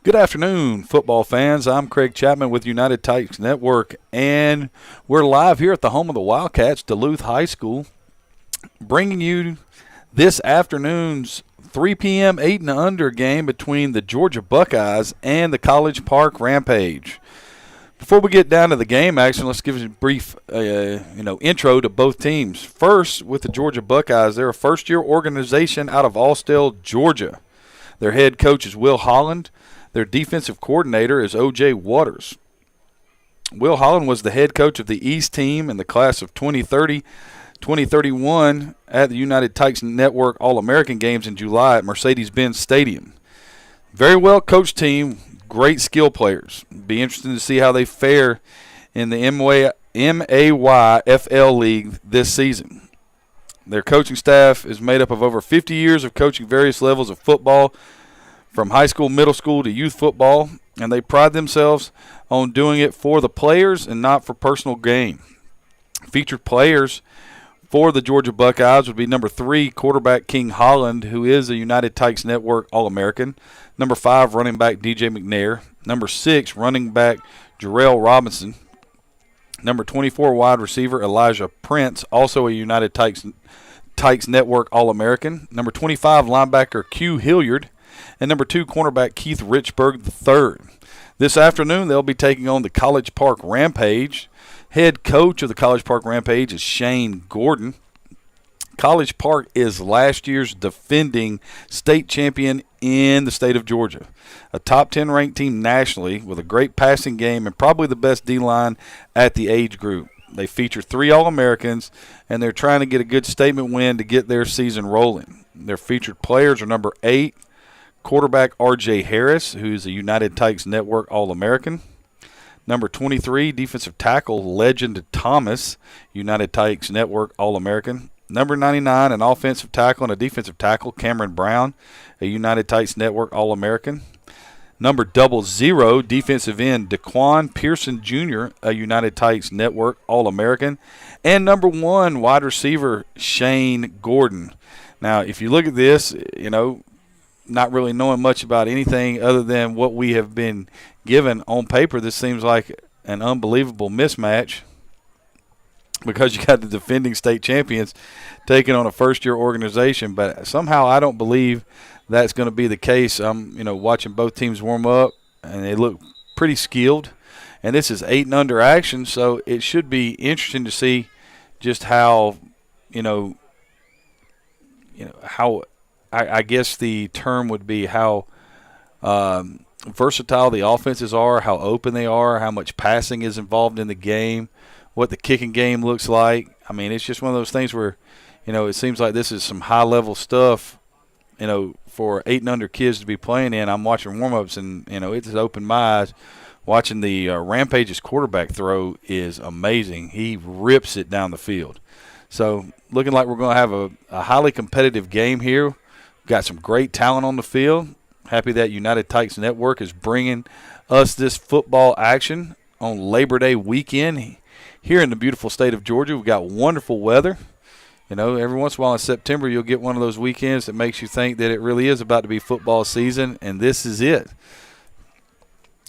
Good afternoon, football fans. I'm Craig Chapman with United Titans Network, and we're live here at the home of the Wildcats, Duluth High School, bringing you this afternoon's 3 p.m. 8 and under game between the Georgia Buckeyes and the College Park Rampage. Before we get down to the game action, let's give a brief intro to both teams. First, with the Georgia Buckeyes, they're a first-year organization out of Austell, Georgia. Their head coach is Will Holland. Their defensive coordinator is O.J. Waters. Will Holland was the head coach of the East team in the class of 2030-2031 at the United Titans Network All-American Games in July at Mercedes-Benz Stadium. Very well coached team, great skill players. Be interesting to see how they fare in the MAYFL League this season. Their coaching staff is made up of over 50 years of coaching various levels of football, from high school, middle school to youth football, and they pride themselves on doing it for the players and not for personal gain. Featured players for the Georgia Buckeyes would be number 3, quarterback King Holland, who is a United Titans Network All-American. Number 5, running back DJ McNair. Number 6, running back Jarrell Robinson. Number 24, wide receiver Elijah Prince, also a United Titans Network All-American. Number 25, linebacker Q Hilliard. And number 2, cornerback Keith Richburg III. This afternoon, they'll be taking on the College Park Rampage. Head coach of the College Park Rampage is Shane Gordon. College Park is last year's defending state champion in the state of Georgia. A top 10 ranked team nationally with a great passing game and probably the best D-line at the age group. They feature 3 All-Americans, and they're trying to get a good statement win to get their season rolling. Their featured players are number 8, quarterback R.J. Harris, who's a United Titans Network All-American. Number 23, defensive tackle Legend Thomas, United Titans Network All-American. Number 99, an offensive tackle and a defensive tackle, Cameron Brown, a United Titans Network All-American. Number 00, defensive end Daquan Pearson Jr., a United Titans Network All-American. And number 1, wide receiver Shane Gordon. Now, if you look at this, not really knowing much about anything other than what we have been given on paper, this seems like an unbelievable mismatch because you got the defending state champions taking on a first-year organization. But somehow I don't believe that's going to be the case. I'm, watching both teams warm up, and they look pretty skilled. And this is 8 and under action, so it should be interesting to see just how, how – I guess the term would be how versatile the offenses are, how open they are, how much passing is involved in the game, what the kicking game looks like. I mean, it's just one of those things where, it seems like this is some high-level stuff, for 8 and under kids to be playing in. I'm watching warm-ups, and, it just opened my eyes. Watching the Rampage's quarterback throw is amazing. He rips it down the field. So looking like we're going to have a highly competitive game here. Got some great talent on the field. Happy that United Titans Network is bringing us this football action on Labor Day weekend here in the beautiful state of Georgia. We've got wonderful weather. Every once in a while in September you'll get one of those weekends that makes you think that it really is about to be football season, and this is it.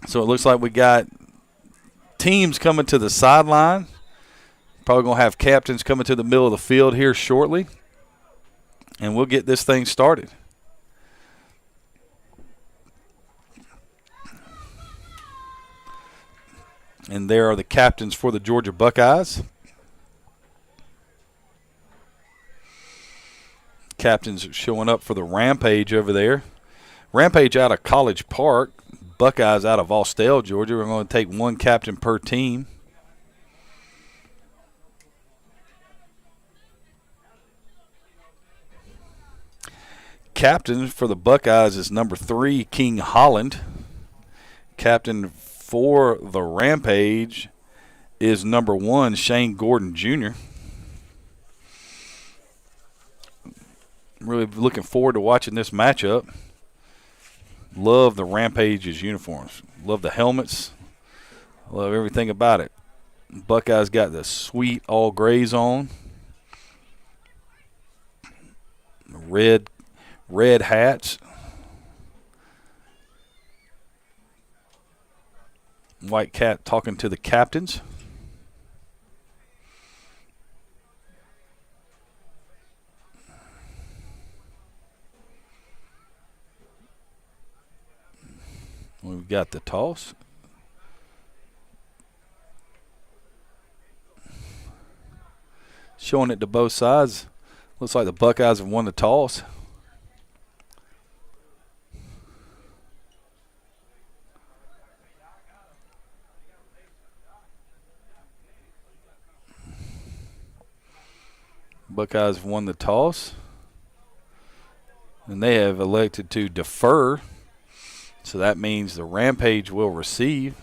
So it looks like we got teams coming to the sideline. Probably going to have captains coming to the middle of the field here shortly. And we'll get this thing started. And there are the captains for the Georgia Buckeyes. Captains showing up for the Rampage over there. Rampage out of College Park. Buckeyes out of Austell, Georgia. We're going to take 1 captain per team. Captain for the Buckeyes is number 3, King Holland. Captain for the Rampage is number 1, Shane Gordon Jr. I'm really looking forward to watching this matchup. Love the Rampage's uniforms. Love the helmets. Love everything about it. Buckeyes got the sweet all grays on. Red hats. White Cat talking to the captains. We've got the toss. Showing it to both sides. Looks like the Buckeyes have won the toss. Buckeyes have won the toss. And they have elected to defer. So that means the Rampage will receive.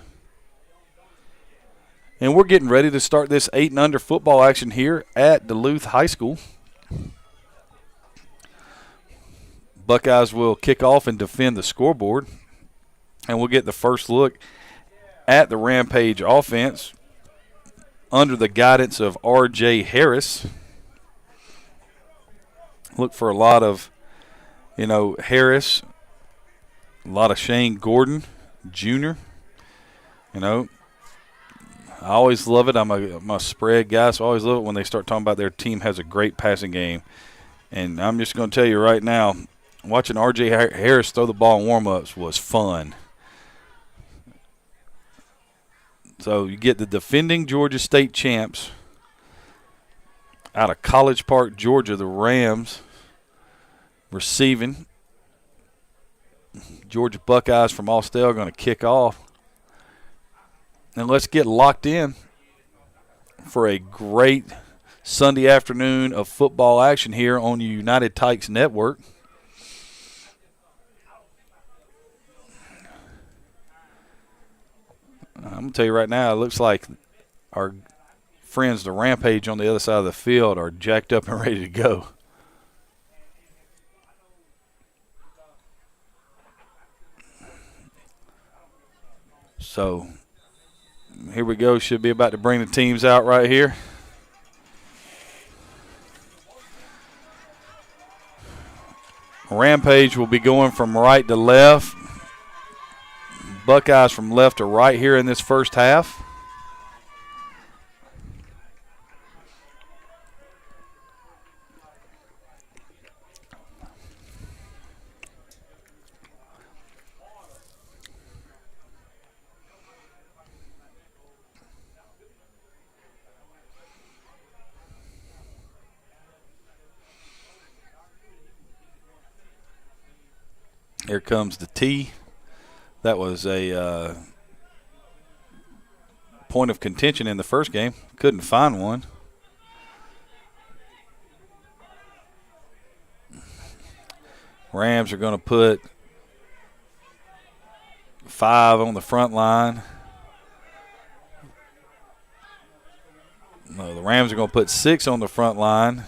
And we're getting ready to start this 8 and under football action here at Duluth High School. Buckeyes will kick off and defend the scoreboard. And we'll get the first look at the Rampage offense under the guidance of R.J. Harris. Look for a lot of, Harris, a lot of Shane Gordon Jr. I always love it. I'm a spread guy, so I always love it when they start talking about their team has a great passing game. And I'm just going to tell you right now, watching R.J. Harris throw the ball in warm-ups was fun. So you get the defending Georgia State champs out of College Park, Georgia, the Rams, receiving. Georgia Buckeyes from Austell are going to kick off. And let's get locked in for a great Sunday afternoon of football action here on the United Tykes Network. I'm going to tell you right now, it looks like our friends, the Rampage on the other side of the field, are jacked up and ready to go. So here we go. Should be about to bring the teams out right here. Rampage will be going from right to left. Buckeyes from left to right here in this first half. Here comes the tee. That was a point of contention in the first game. Couldn't find one. Rams are going to put 5 on the front line. No, the Rams are going to put 6 on the front line.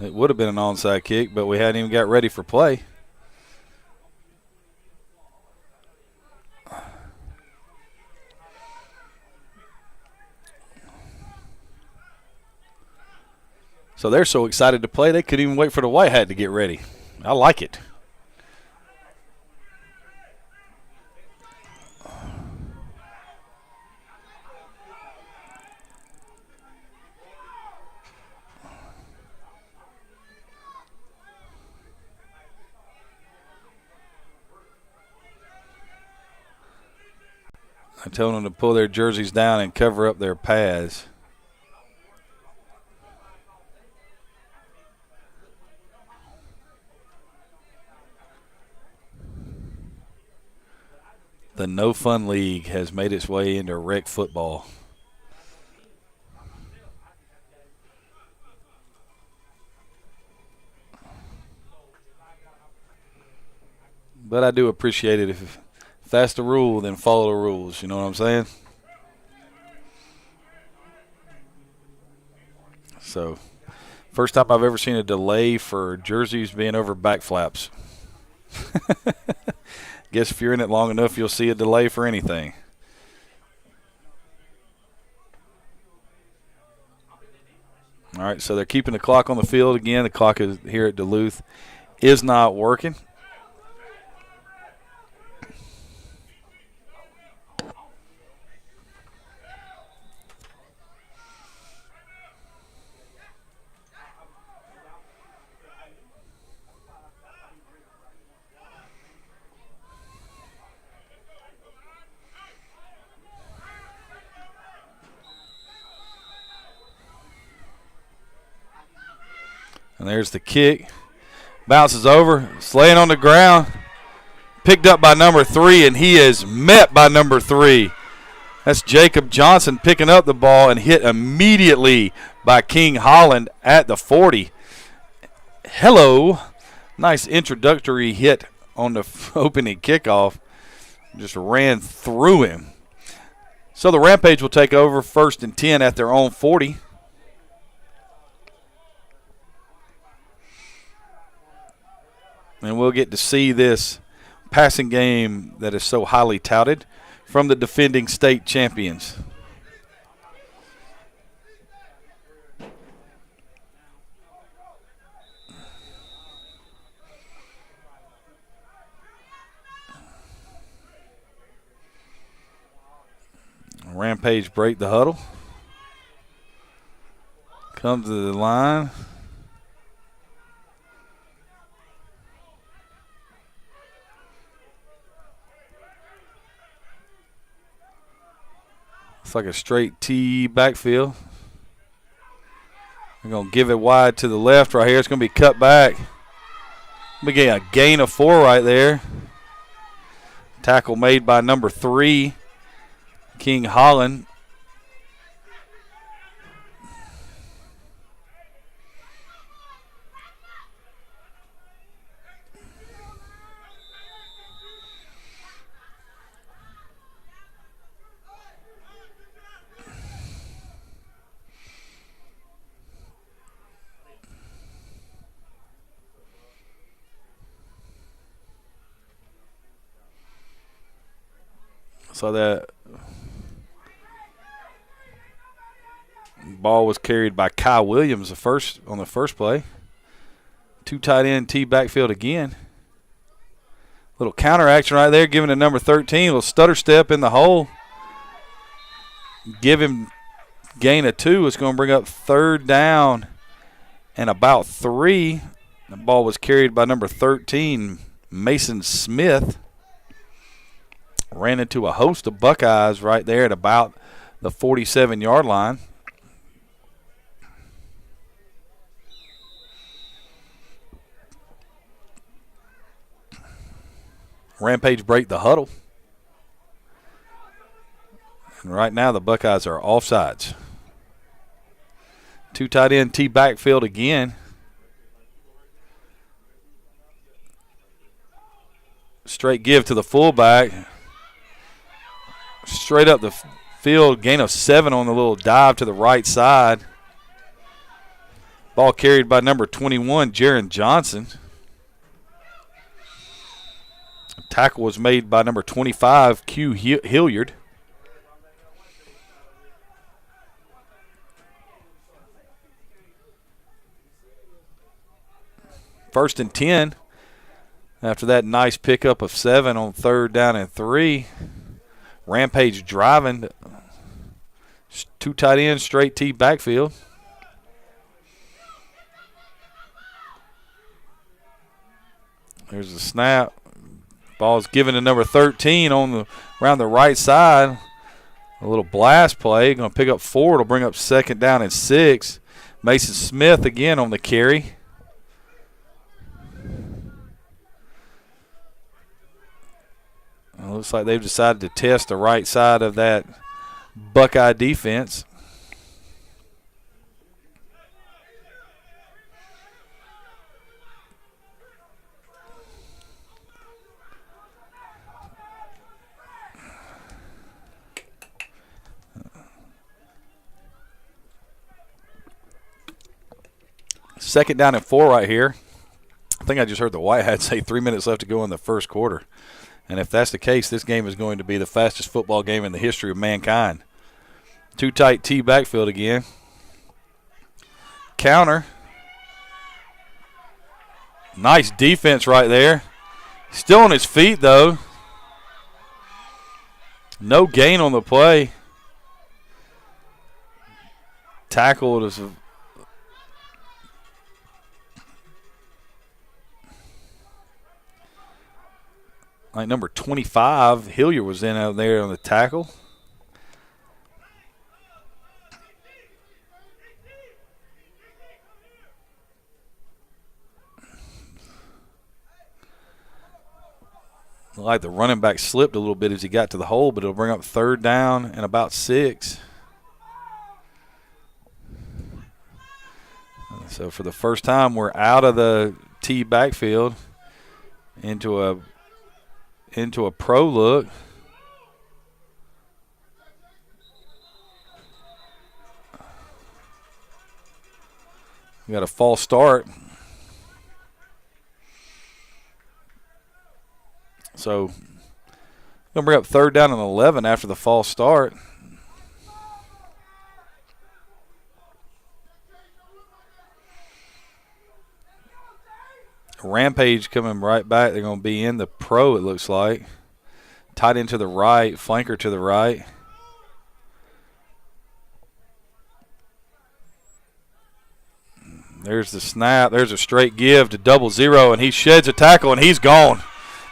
It would have been an onside kick, but we hadn't even got ready for play. So they're so excited to play, they couldn't even wait for the white hat to get ready. I like it. I told them to pull their jerseys down and cover up their pads. The No Fun League has made its way into rec football. But I do appreciate it. If that's the rule, then follow the rules. You know what I'm saying? So, first time I've ever seen a delay for jerseys being over back flaps. Guess if you're in it long enough, you'll see a delay for anything. All right, so they're keeping the clock on the field again. The clock is here at Duluth is not working. And there's the kick. Bounces over. It's laying on the ground. Picked up by number 3, and he is met by number 3. That's Jacob Johnson picking up the ball and hit immediately by King Holland at the 40. Hello. Nice introductory hit on the opening kickoff. Just ran through him. So the Rampage will take over 1st and 10 at their own 40. And we'll get to see this passing game that is so highly touted from the defending state champions. Rampage break the huddle. Comes to the line. It's like a straight T backfield. We're going to give it wide to the left right here. It's going to be cut back. We get a gain of 4 right there. Tackle made by number 3, King Holland. So that ball was carried by Kyle Williams on the first play. 2 tight end T backfield again. Little counter action right there, giving to number 13. Little stutter step in the hole. Give him gain of 2. It's going to bring up 3rd down and about 3. The ball was carried by number 13, Mason Smith. Ran into a host of Buckeyes right there at about the 47-yard line. Rampage break the huddle. And right now the Buckeyes are offsides. 2 tight end T backfield again. Straight give to the fullback. Straight up the field, gain of 7 on the little dive to the right side. Ball carried by number 21, Jaron Johnson. Tackle was made by number 25, Q Hilliard. First and 10. After that nice pickup of 7 on 3rd down and 3. Rampage driving. 2 tight ends, straight T backfield. There's the snap. Ball's given to number 13 around the right side. A little blast play. Going to pick up 4. It'll bring up 2nd down and 6. Mason Smith again on the carry. It looks like they've decided to test the right side of that Buckeye defense. Second down and 4 right here. I think I just heard the White Hats say 3 minutes left to go in the first quarter. And if that's the case, this game is going to be the fastest football game in the history of mankind. 2 tight T backfield again. counter. Nice defense right there. Still on his feet, though. No gain on the play. Tackled as like number 25. Hilliard was in out there on the tackle. Like the running back slipped a little bit as he got to the hole, but it'll bring up 3rd down and about 6. So for the first time, we're out of the T backfield into a pro look. We got a false start. So going to bring up 3rd down and 11 after the false start. Rampage coming right back. They're going to be in the pro, it looks like. Tight end to the right, flanker to the right. There's the snap. There's a straight give to 00, and he sheds a tackle, and he's gone.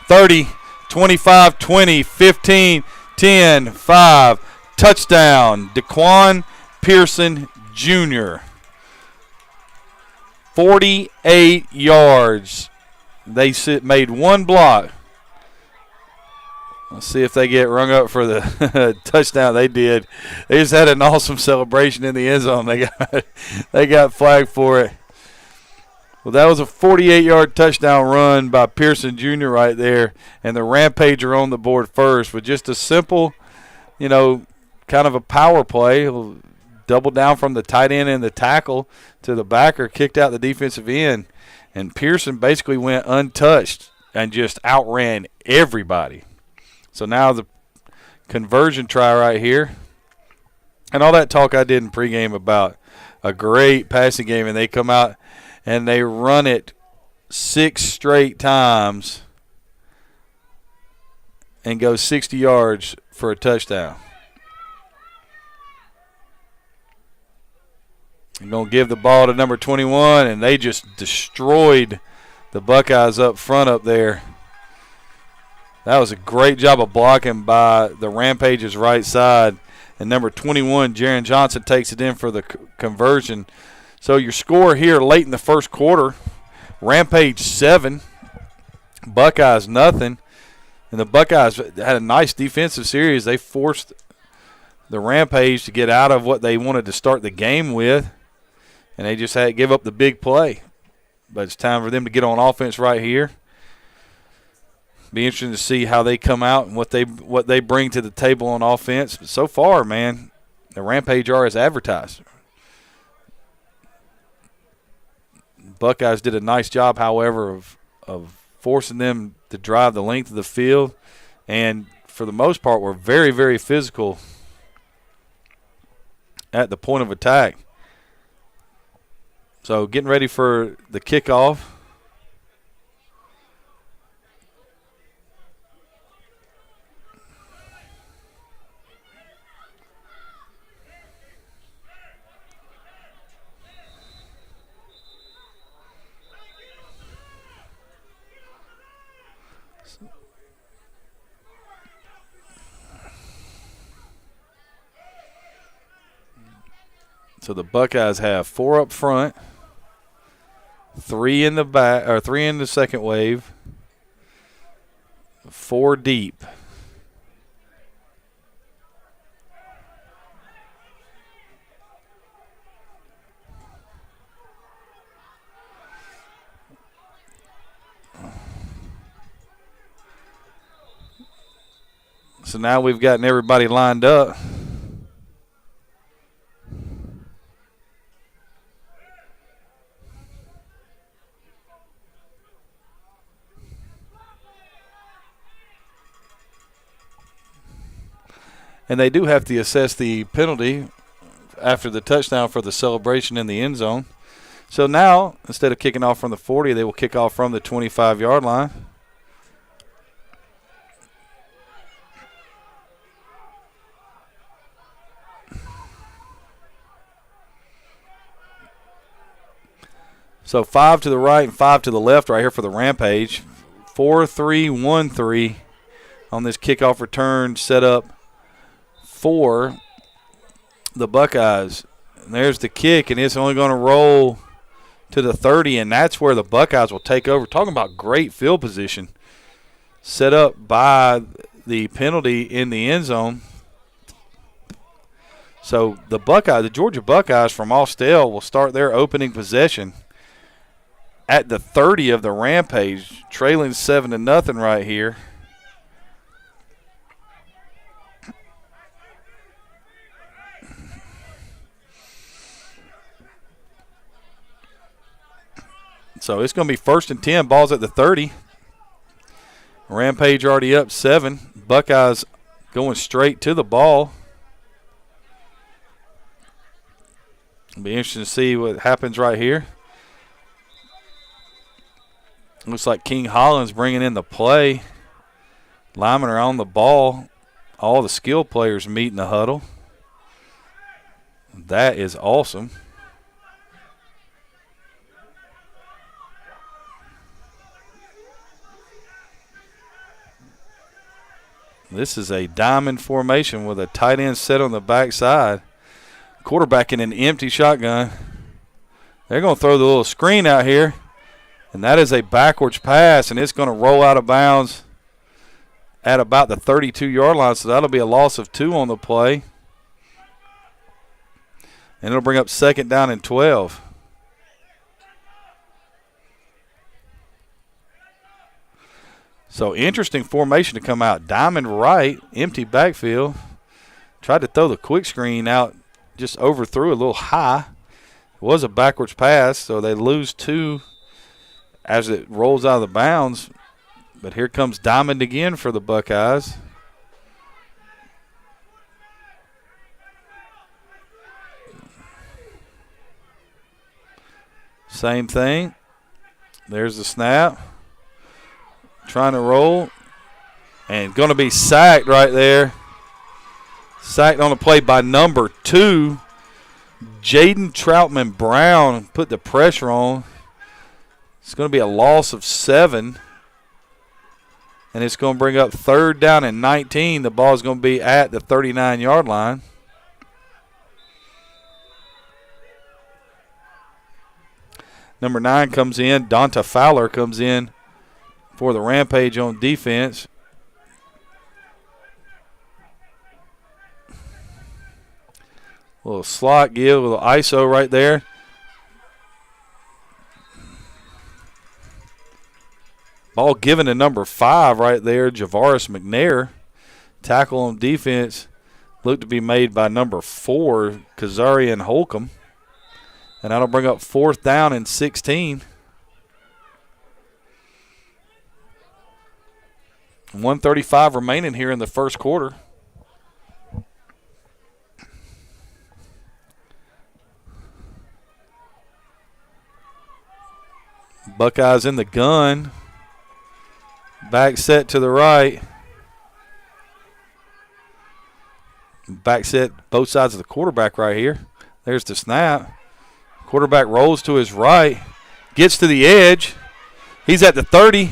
30, 25, 20, 15, 10, 5. Touchdown, Daquan Pearson Jr. 48 yards. They made one block. Let's see if they get rung up for the touchdown. They did. They just had an awesome celebration in the end zone. They got flagged for it. Well, that was a 48-yard touchdown run by Pearson Jr. right there, and the Rampage are on the board first with just a simple, kind of a power play. Double down from the tight end and the tackle to the backer, kicked out the defensive end, and Pearson basically went untouched and just outran everybody. So now the conversion try right here. And all that talk I did in pregame about a great passing game, and they come out and they run it 6 straight times and go 60 yards for a touchdown. They're going to give the ball to number 21, and they just destroyed the Buckeyes up front up there. That was a great job of blocking by the Rampage's right side. And number 21, Jaron Johnson, takes it in for the conversion. So your score here late in the first quarter, Rampage 7, Buckeyes nothing. And the Buckeyes had a nice defensive series. They forced the Rampage to get out of what they wanted to start the game with, and they just had to give up the big play. But it's time for them to get on offense right here. Be interesting to see how they come out and what they bring to the table on offense. But so far, man, the Rampage are as advertised. Buckeyes did a nice job, however, of forcing them to drive the length of the field, and for the most part were very, very physical at the point of attack. So getting ready for the kickoff. So the Buckeyes have 4 up front, 3 in the back, or 3 in the second wave, 4 deep. So now we've gotten everybody lined up. And they do have to assess the penalty after the touchdown for the celebration in the end zone. So now, instead of kicking off from the 40, they will kick off from the 25-yard line. So 5 to the right and 5 to the left right here for the Rampage. 4-3-1-3 on this kickoff return set up for the Buckeyes. And there's the kick, and it's only going to roll to the 30, and that's where the Buckeyes will take over. Talking about great field position set up by the penalty in the end zone. So the Georgia Buckeyes from Austell will start their opening possession at the 30 of the Rampage, trailing 7-0 right here. So it's going to be 1st and 10, balls at the 30. Rampage already up 7. Buckeyes going straight to the ball. It'll be interesting to see what happens right here. Looks like King Holland's bringing in the play. Linemen are on the ball. All the skill players meet in the huddle. That is awesome. This is a diamond formation with a tight end set on the backside. Quarterback in an empty shotgun. They're going to throw the little screen out here. And that is a backwards pass, and it's going to roll out of bounds at about the 32-yard line. So that'll be a loss of 2 on the play. And it'll bring up 2nd down and 12. So interesting formation to come out. Diamond right, empty backfield. Tried to throw the quick screen out, just overthrew a little high. It was a backwards pass, so they lose 2 as it rolls out of the bounds. But here comes Diamond again for the Buckeyes. Same thing. There's the snap. Trying to roll. And going to be sacked right there. Sacked on the play by number 2. Jaden Troutman Brown put the pressure on. It's going to be a loss of 7. And it's going to bring up 3rd down and 19. The ball is going to be at the 39-yard line. Number 9 comes in. Donta Fowler comes in for the Rampage on defense. A little slot give, a little ISO right there. Ball given to number 5 right there, Javaris McNair. Tackle on defense looked to be made by number 4, Kazarian Holcomb. And that'll bring up 4th down and 16. 1:35 remaining here in the first quarter. Buckeyes in the gun. Back set to the right. Back set both sides of the quarterback right here. There's the snap. Quarterback rolls to his right. Gets to the edge. He's at the 30.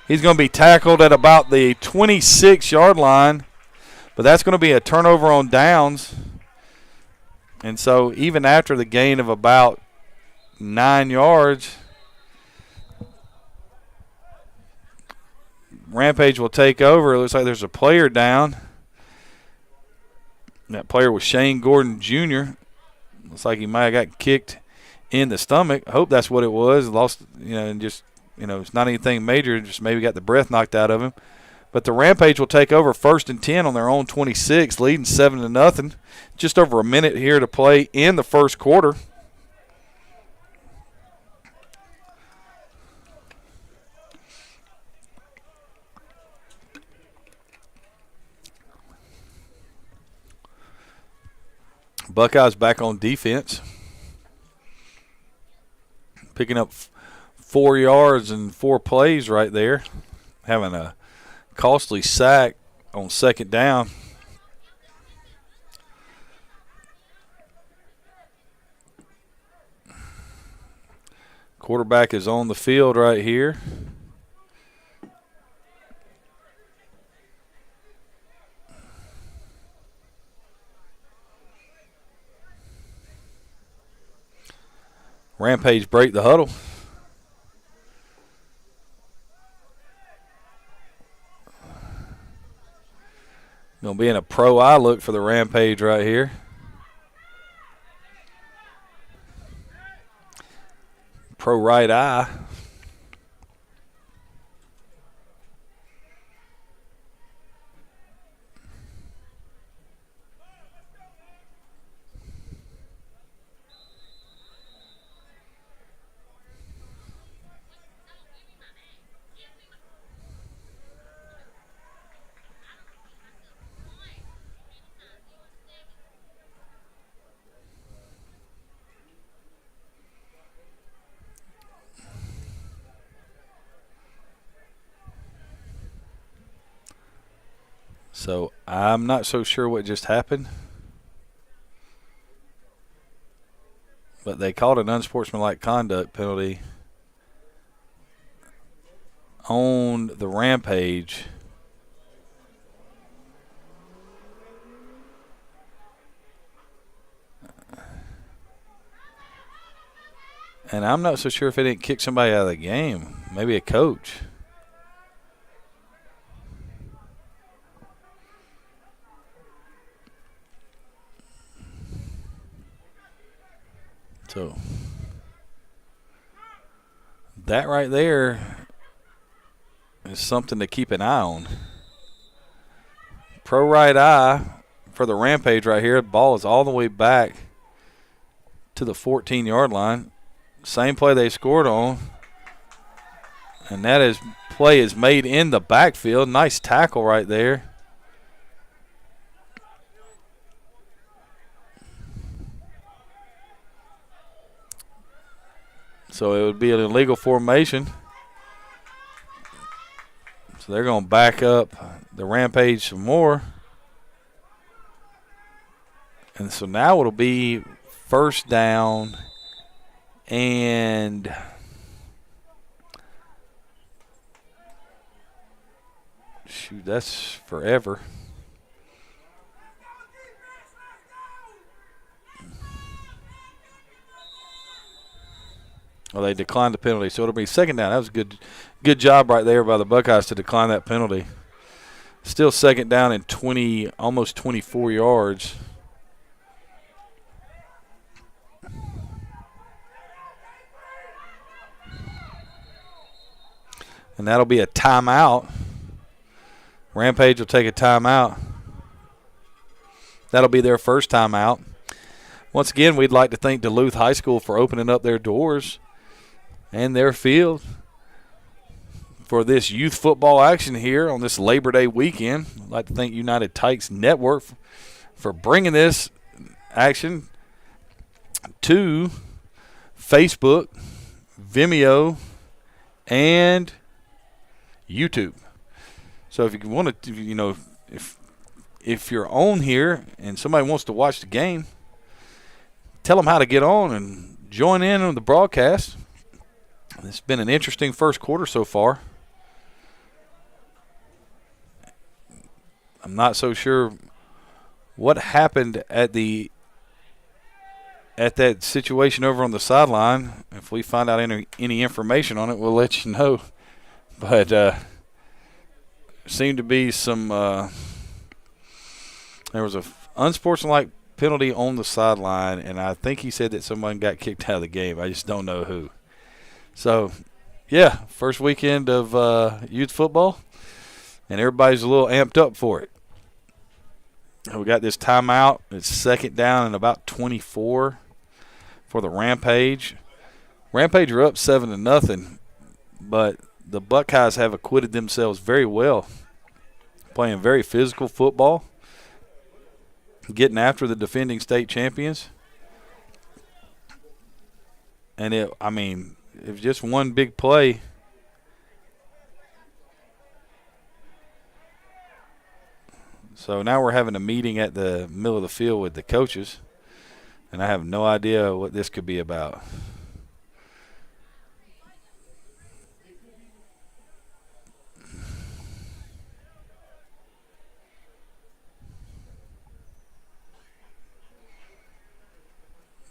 He's going to be tackled at about the 26-yard line. But that's going to be a turnover on downs. And so even after the gain of about 9 yards, Rampage will take over. It looks like there's a player down. That player was Shane Gordon Jr. Looks like he might have got kicked in the stomach. I hope that's what it was. Lost, and just, it's not anything major. Just maybe got the breath knocked out of him. But the Rampage will take over 1st and 10 on their own 26, leading 7-0. Just over a minute here to play in the first quarter. Buckeyes back on defense. picking up 4 yards and 4 plays right there, having a costly sack on second down. Quarterback is on the field right here. Rampage break the huddle. Going to be in a pro eye look for the Rampage right here. Pro right eye. So I'm not so sure what just happened. But they called an unsportsmanlike conduct penalty on the Rampage. And I'm not so sure if it didn't kick somebody out of the game. Maybe a coach. So that right there is something to keep an eye on. Pro right eye for the Rampage right here. The ball is all the way back to the 14-yard line. Same play they scored on. And that is play is made in the backfield. Nice tackle right there. So it would be an illegal formation. So they're going to back up the Rampage some more. And so now it'll be first down and shoot, that's forever. Well, they declined the penalty, so it'll be second down. That was a good job right there by the Buckeyes to decline that penalty. Still second down and 20, almost 24 yards. And that'll be a timeout. Rampage will take a timeout. That'll be their first timeout. Once again, we'd like to thank Duluth High School for opening up their doors and their field for this youth football action here on this Labor Day weekend. I'd like to thank United Tykes Network for bringing this action to Facebook, Vimeo, and YouTube. So if you want to, you know, if you're on here and somebody wants to watch the game, tell them how to get on and join in on the broadcast. It's been an interesting first quarter so far. I'm not so sure what happened at that situation over on the sideline. If we find out any information on it, we'll let you know. But seemed to be some there was a unsportsmanlike penalty on the sideline, and I think he said that someone got kicked out of the game. I just don't know who. So, yeah, first weekend of youth football, and everybody's a little amped up for it. We got this timeout. It's second down and about 24 for the Rampage. Rampage are up 7-0, but the Buckeyes have acquitted themselves very well, playing very physical football, getting after the defending state champions. And it was just one big play. So now we're having a meeting at the middle of the field with the coaches, and I have no idea what this could be about.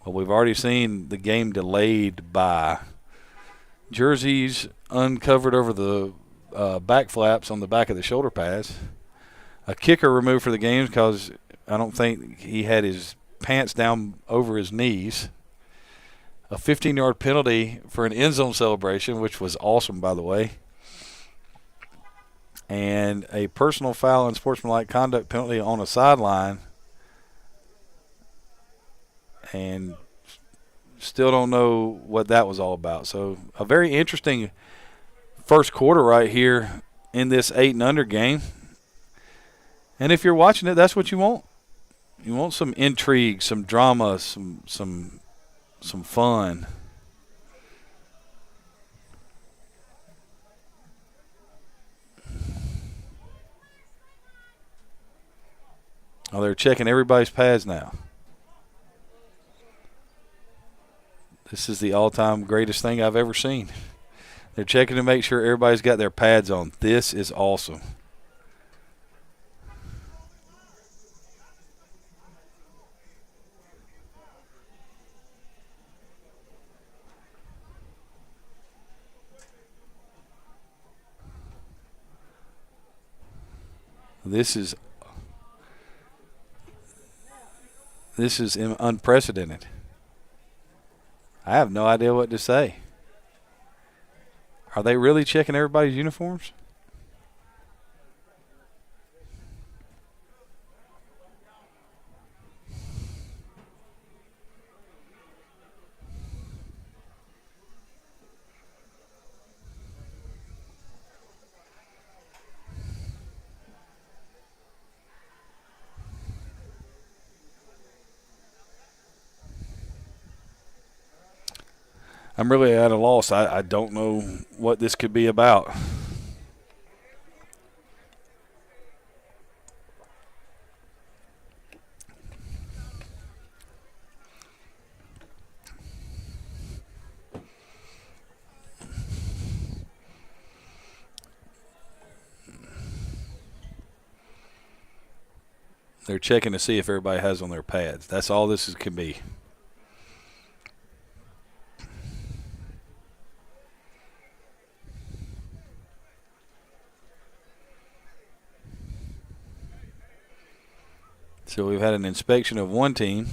Well, we've already seen the game delayed by jerseys uncovered over the back flaps on the back of the shoulder pads. A kicker removed for the game because I don't think he had his pants down over his knees. A 15-yard penalty for an end zone celebration, which was awesome, by the way. And a personal foul and sportsmanlike conduct penalty on a sideline. And still don't know what that was all about. So a very interesting first quarter right here in this 8-and-under game. And if you're watching it, that's what you want. You want some intrigue, some drama, some fun. Oh, they're checking everybody's pads now. This is the all-time greatest thing I've ever seen. They're checking to make sure everybody's got their pads on. This is awesome. This is unprecedented. I have no idea what to say. Are they really checking everybody's uniforms? I'm really at a loss. I don't know what this could be about. They're checking to see if everybody has on their pads. That's all this can be. So we've had an inspection of one team.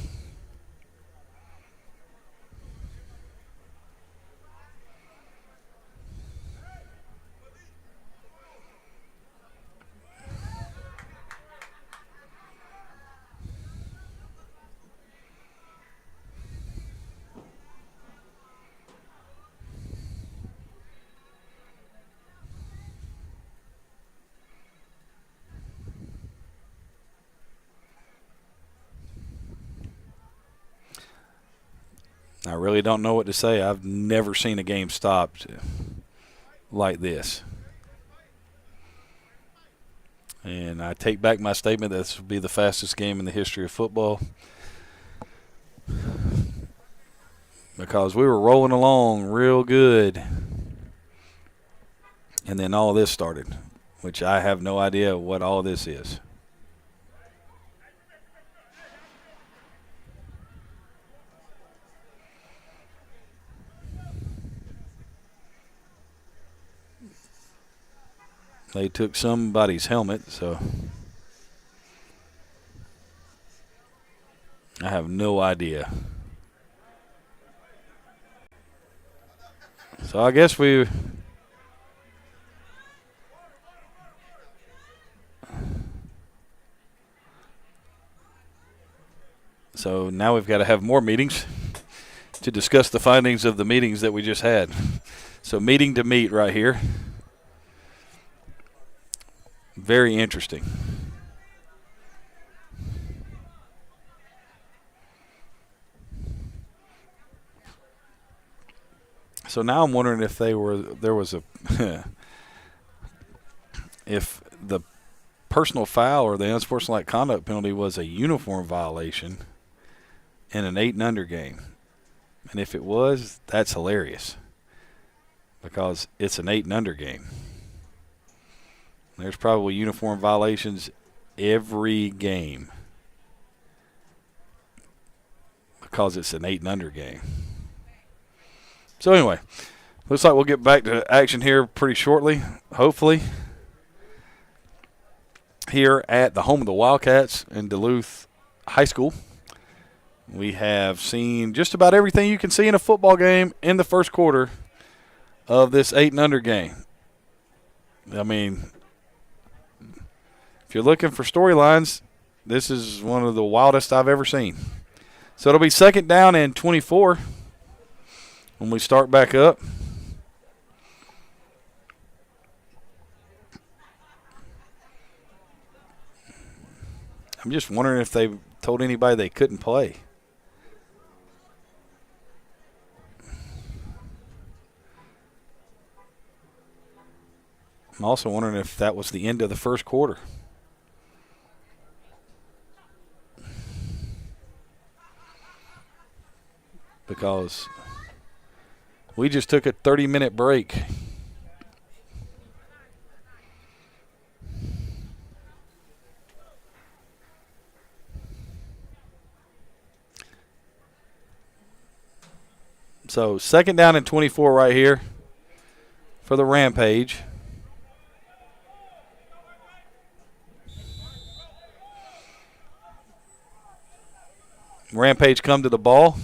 I really don't know what to say. I've never seen a game stopped like this. And I take back my statement that this will be the fastest game in the history of football. Because we were rolling along real good. And then all this started, which I have no idea what all this is. They took somebody's helmet, so I have no idea. So I guess So now we've got to have more meetings to discuss the findings of the meetings that we just had. So meeting to meet right here. Very interesting. So So now I'm wondering if there was a if the personal foul or the unsportsmanlike conduct penalty was a uniform violation in an 8-and-under game. And if it was, that's hilarious because it's an 8-and-under game. There's probably uniform violations every game because it's an 8-and-under game. So anyway, looks like we'll get back to action here pretty shortly, hopefully, here at the home of the Wildcats in Duluth High School. We have seen just about everything you can see in a football game in the first quarter of this 8-and-under game. I mean, if you're looking for storylines, this is one of the wildest I've ever seen. So it'll be 2nd down and 24 when we start back up. I'm just wondering if they told anybody they couldn't play. I'm also wondering if that was the end of the first quarter. Because we just took a 30-minute break. So 2nd down and 24 right here for the Rampage. Rampage come to the ball.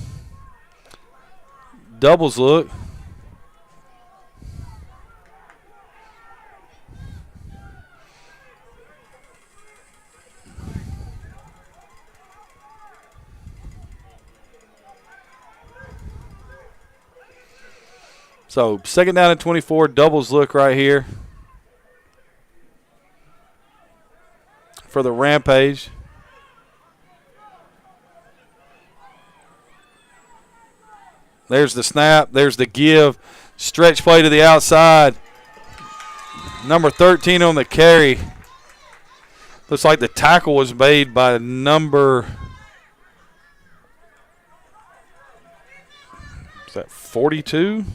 Doubles look. So 2nd down and 24, doubles look right here for the Rampage. There's the snap. There's the give. Stretch play to the outside. Number 13 on the carry. Looks like the tackle was made by number, is that 42?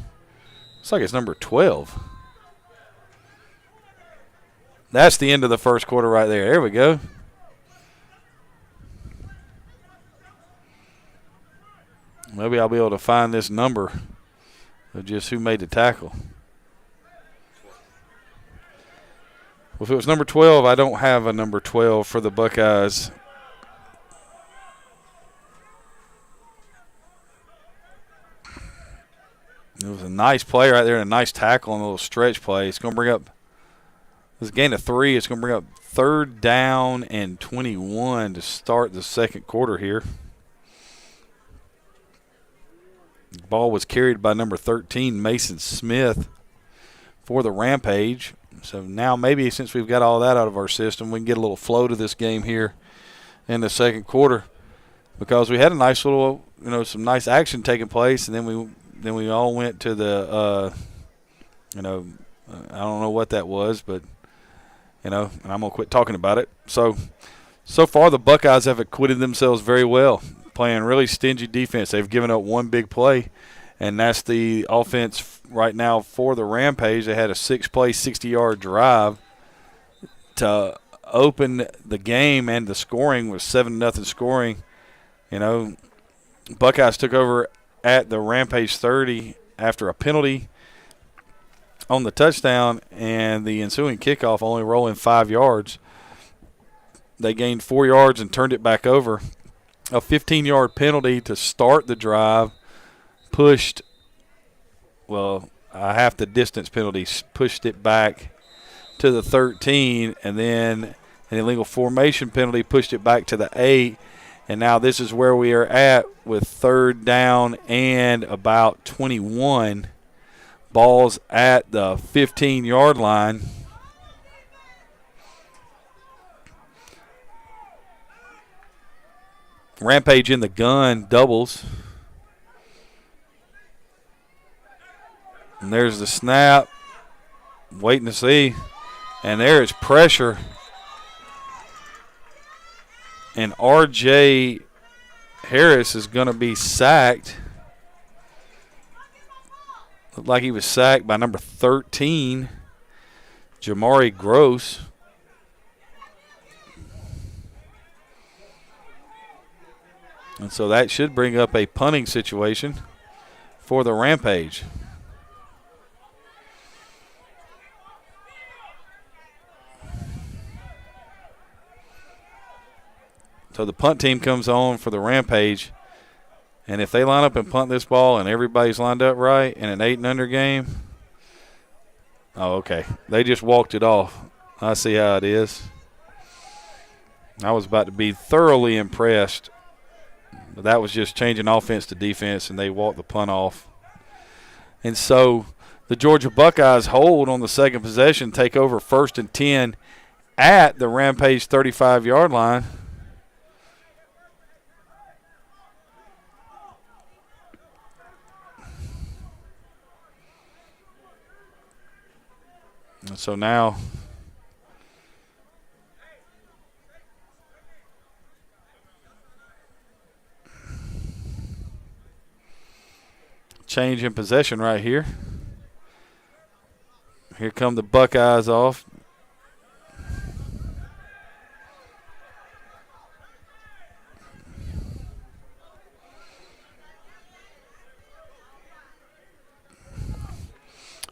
Looks like it's number 12. That's the end of the first quarter right there. There we go. Maybe I'll be able to find this number of just who made the tackle. Well, if it was number 12, I don't have a number 12 for the Buckeyes. It was a nice play right there and a nice tackle and a little stretch play. It's going to bring up – this gain of 3. It's going to bring up 3rd down and 21 to start the second quarter here. The ball was carried by number 13, Mason Smith, for the Rampage. So now maybe since we've got all that out of our system, we can get a little flow to this game here in the second quarter because we had a nice little, some nice action taking place, and then we all went to the, I don't know what that was, but, and I'm going to quit talking about it. So far the Buckeyes have acquitted themselves very well, playing really stingy defense. They've given up one big play, and that's the offense right now for the Rampage. They had a 6-play, 60-yard drive to open the game, and the scoring was 7-0 scoring. Buckeyes took over at the Rampage 30 after a penalty on the touchdown, and the ensuing kickoff only rolling 5 yards. They gained 4 yards and turned it back over. A 15-yard penalty to start the drive pushed, a half the distance penalty pushed it back to the 13, and then an illegal formation penalty pushed it back to the 8. And now this is where we are at with 3rd down and about 21. Ball's at the 15-yard line. Rampage in the gun, doubles. And there's the snap. Waiting to see. And there is pressure. And R.J. Harris is going to be sacked. Looked like he was sacked by number 13, Jamari Gross. And so that should bring up a punting situation for the Rampage. So the punt team comes on for the Rampage. And if they line up and punt this ball and everybody's lined up right in an 8-and-under game, oh, okay. They just walked it off. I see how it is. I was about to be thoroughly impressed. But that was just changing offense to defense, and they walked the punt off. And so the Georgia Buckeyes hold on the second possession, take over 1st and 10 at the Rampage 35-yard line. And so now change in possession right here. Here come the Buckeyes off.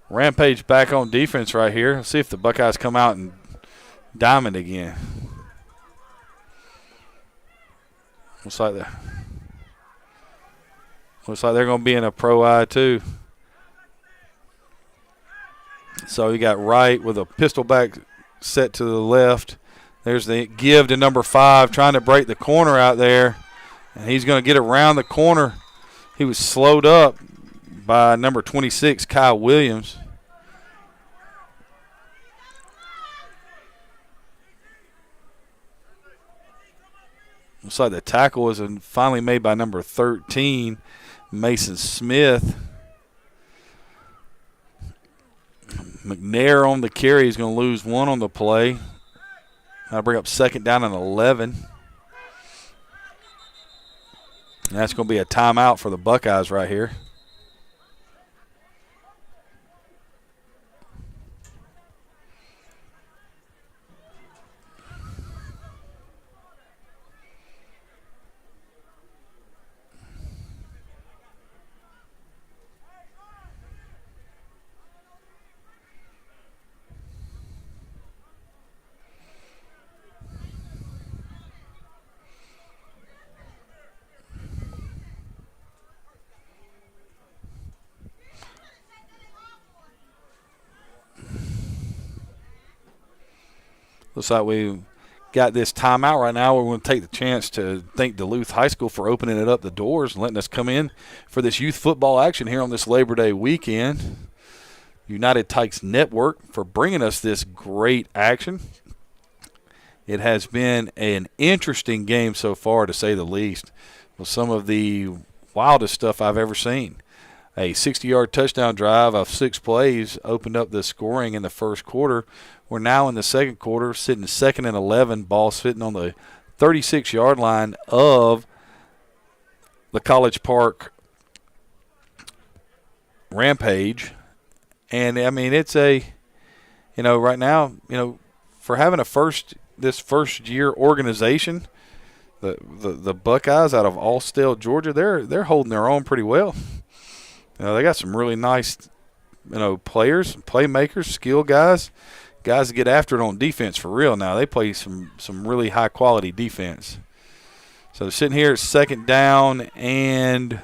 Rampage back on defense right here. Let's see if the Buckeyes come out and diamond again. Looks like they're going to be in a pro eye too. So you got Wright with a pistol back set to the left. There's the give to number 5, trying to break the corner out there. And he's going to get around the corner. He was slowed up by number 26, Kyle Williams. Looks like the tackle was finally made by number 13, Mason Smith. McNair on the carry. He's going to lose 1 on the play. That'll bring up 2nd down and 11. And that's going to be a timeout for the Buckeyes right here. Looks like we got this timeout right now. We're going to take the chance to thank Duluth High School for opening it up the doors and letting us come in for this youth football action here on this Labor Day weekend. United Tykes Network for bringing us this great action. It has been an interesting game so far, to say the least, with some of the wildest stuff I've ever seen. A 60-yard touchdown drive of 6 plays opened up the scoring in the first quarter. We're now in the second quarter, sitting 2nd and 11, ball sitting on the 36-yard line of the College Park Rampage. And, I mean, it's right now, for having this first-year organization, the Buckeyes out of Austell, Georgia, they're holding their own pretty well. They got some really nice, players, playmakers, skill guys that get after it on defense for real now. They play some really high-quality defense. So sitting here at 2nd down and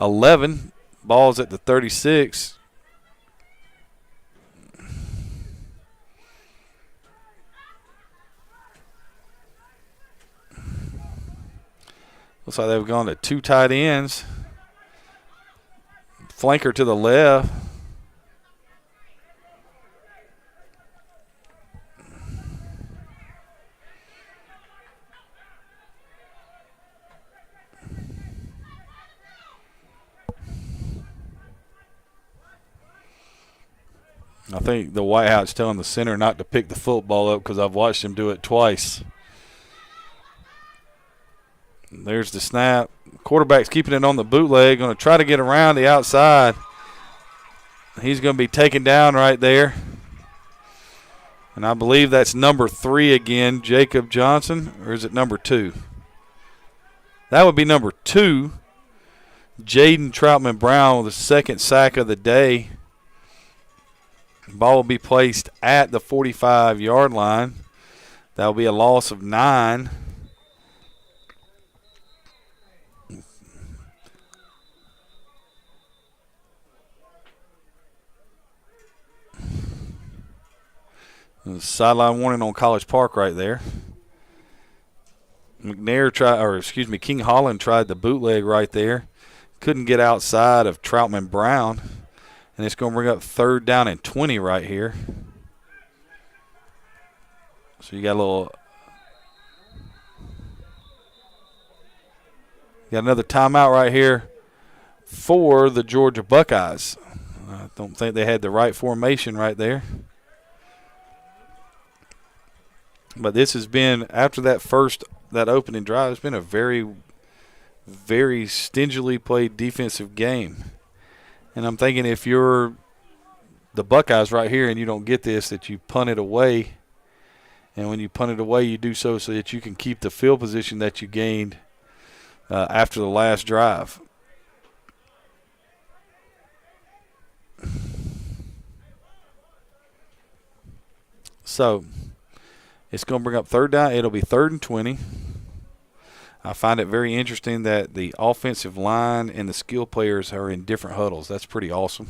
11. Ball's at the 36. Looks like they've gone to 2 tight ends. Flanker to the left. I think the White Hat's telling the center not to pick the football up because I've watched him do it twice. There's the snap. Quarterback's keeping it on the bootleg, going to try to get around the outside. He's going to be taken down right there. And I believe that's number 3 again, Jacob Johnson, or is it number 2? That would be number 2, Jaden Troutman Brown with the second sack of the day. Ball will be placed at the 45-yard line. That will be a loss of 9. Sideline warning on College Park right there. King Holland tried the bootleg right there. Couldn't get outside of Troutman Brown. And it's going to bring up 3rd down and 20 right here. So you got another timeout right here for the Georgia Buckeyes. I don't think they had the right formation right there. But this has been, after that opening drive, it's been a very, very stingily played defensive game. And I'm thinking if you're the Buckeyes right here and you don't get this, that you punt it away. And when you punt it away, you do so that you can keep the field position that you gained after the last drive. So it's going to bring up 3rd down. It'll be 3rd and 20. I find it very interesting that the offensive line and the skill players are in different huddles. That's pretty awesome.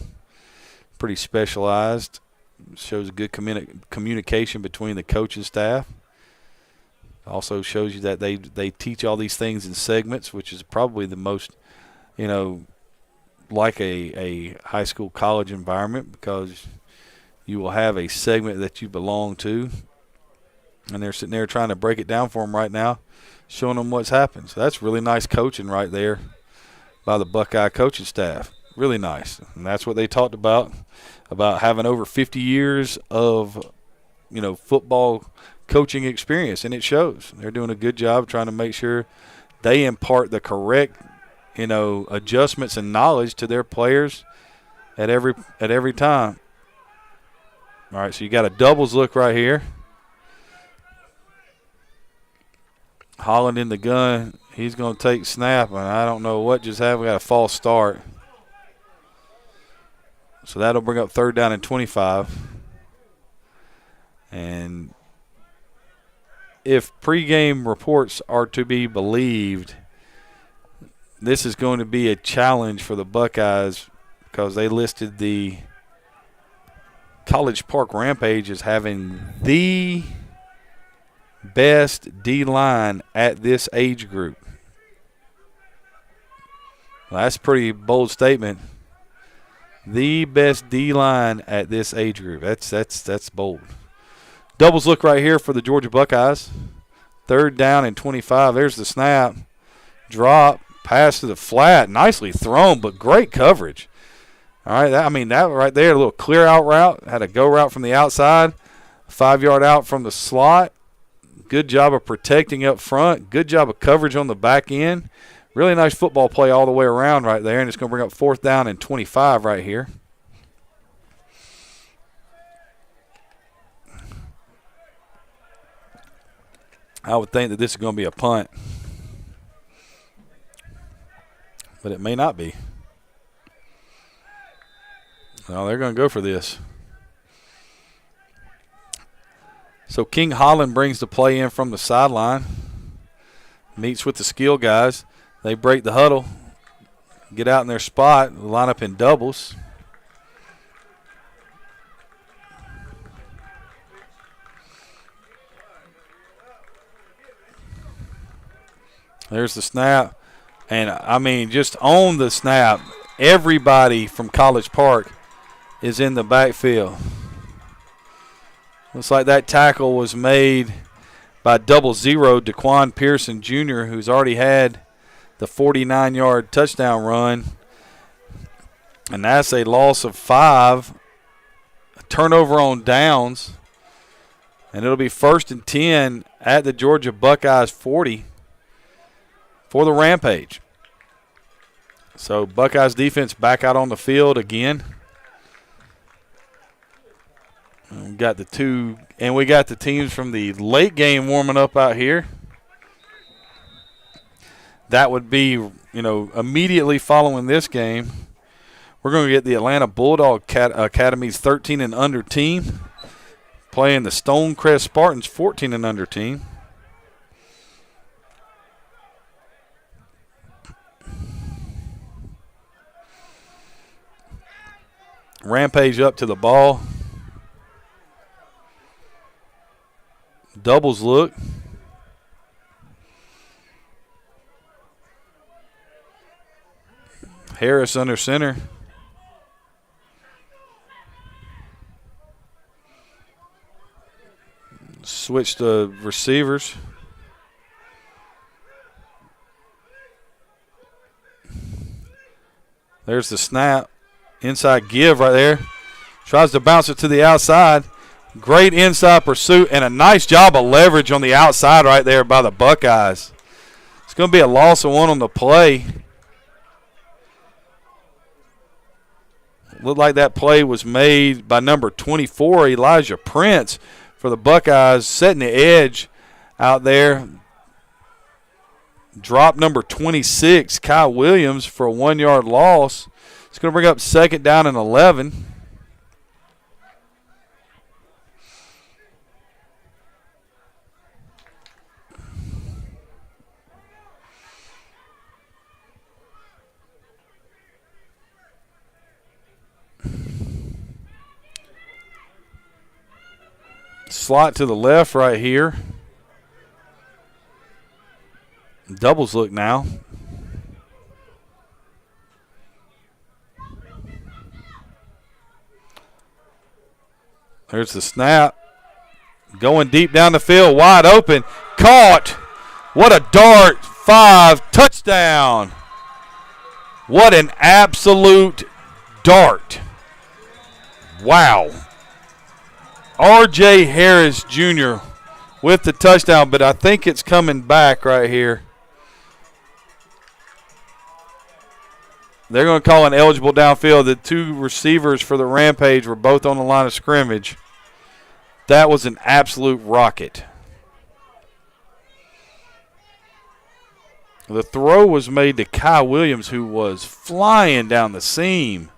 Pretty specialized. Shows good communication between the coaching staff. Also shows you that they teach all these things in segments, which is probably the most, like a high school, college environment, because you will have a segment that you belong to. And they're sitting there trying to break it down for them right now, showing them what's happened. So that's really nice coaching right there by the Buckeye coaching staff. Really nice. And that's what they talked about having over 50 years of, football coaching experience, and it shows. They're doing a good job trying to make sure they impart the correct, adjustments and knowledge to their players at every time. All right, so you got a doubles look right here. Holland in the gun. He's going to take snap, and I don't know what just happened. We got a false start. So that'll bring up 3rd down and 25. And if pregame reports are to be believed, this is going to be a challenge for the Buckeyes because they listed the College Park Rampage as having the best D-line at this age group. Well, that's a pretty bold statement. The best D-line at this age group. That's bold. Doubles look right here for the Georgia Buckeyes. 3rd down and 25. There's the snap. Drop. Pass to the flat. Nicely thrown, but great coverage. All right, that right there, a little clear out route. Had a go route from the outside. 5-yard out from the slot. Good job of protecting up front. Good job of coverage on the back end. Really nice football play all the way around right there, and it's going to bring up 4th down and 25 right here. I would think that this is going to be a punt, but it may not be. Well, they're going to go for this. So King Holland brings the play in from the sideline, meets with the skill guys. They break the huddle, get out in their spot, line up in doubles. There's the snap. And, just on the snap, everybody from College Park is in the backfield. Looks like that tackle was made by 00 Daquan Pearson Jr., who's already had the 49-yard touchdown run. And that's a loss of 5, a turnover on downs. And it'll be 1st and 10 at the Georgia Buckeyes 40 for the Rampage. So Buckeyes defense back out on the field again. And we got the teams from the late game warming up out here. That would be, immediately following this game. We're going to get the Atlanta Bulldogs Academy's 13 and under team playing the Stonesgress Spartans 14 and under team. Rampage up to the ball. Doubles look. Harris under center. Switch the receivers. There's the snap. Inside give right there. Tries to bounce it to the outside. Great inside pursuit and a nice job of leverage on the outside right there by the Buckeyes. It's going to be a loss of 1 on the play. Looked like that play was made by number 24, Elijah Prince, for the Buckeyes, setting the edge out there. Drop number 26, Kyle Williams, for a 1-yard loss. It's going to bring up 2nd down and 11. Slot to the left right here. Doubles look now. There's the snap. Going deep down the field, wide open. Caught. What a dart. 5, touchdown. What an absolute dart. Wow. R.J. Harris Jr. with the touchdown, but I think it's coming back right here. They're going to call an eligible downfield. The 2 receivers for the Rampage were both on the line of scrimmage. That was an absolute rocket. The throw was made to Kyle Williams, who was flying down the seam.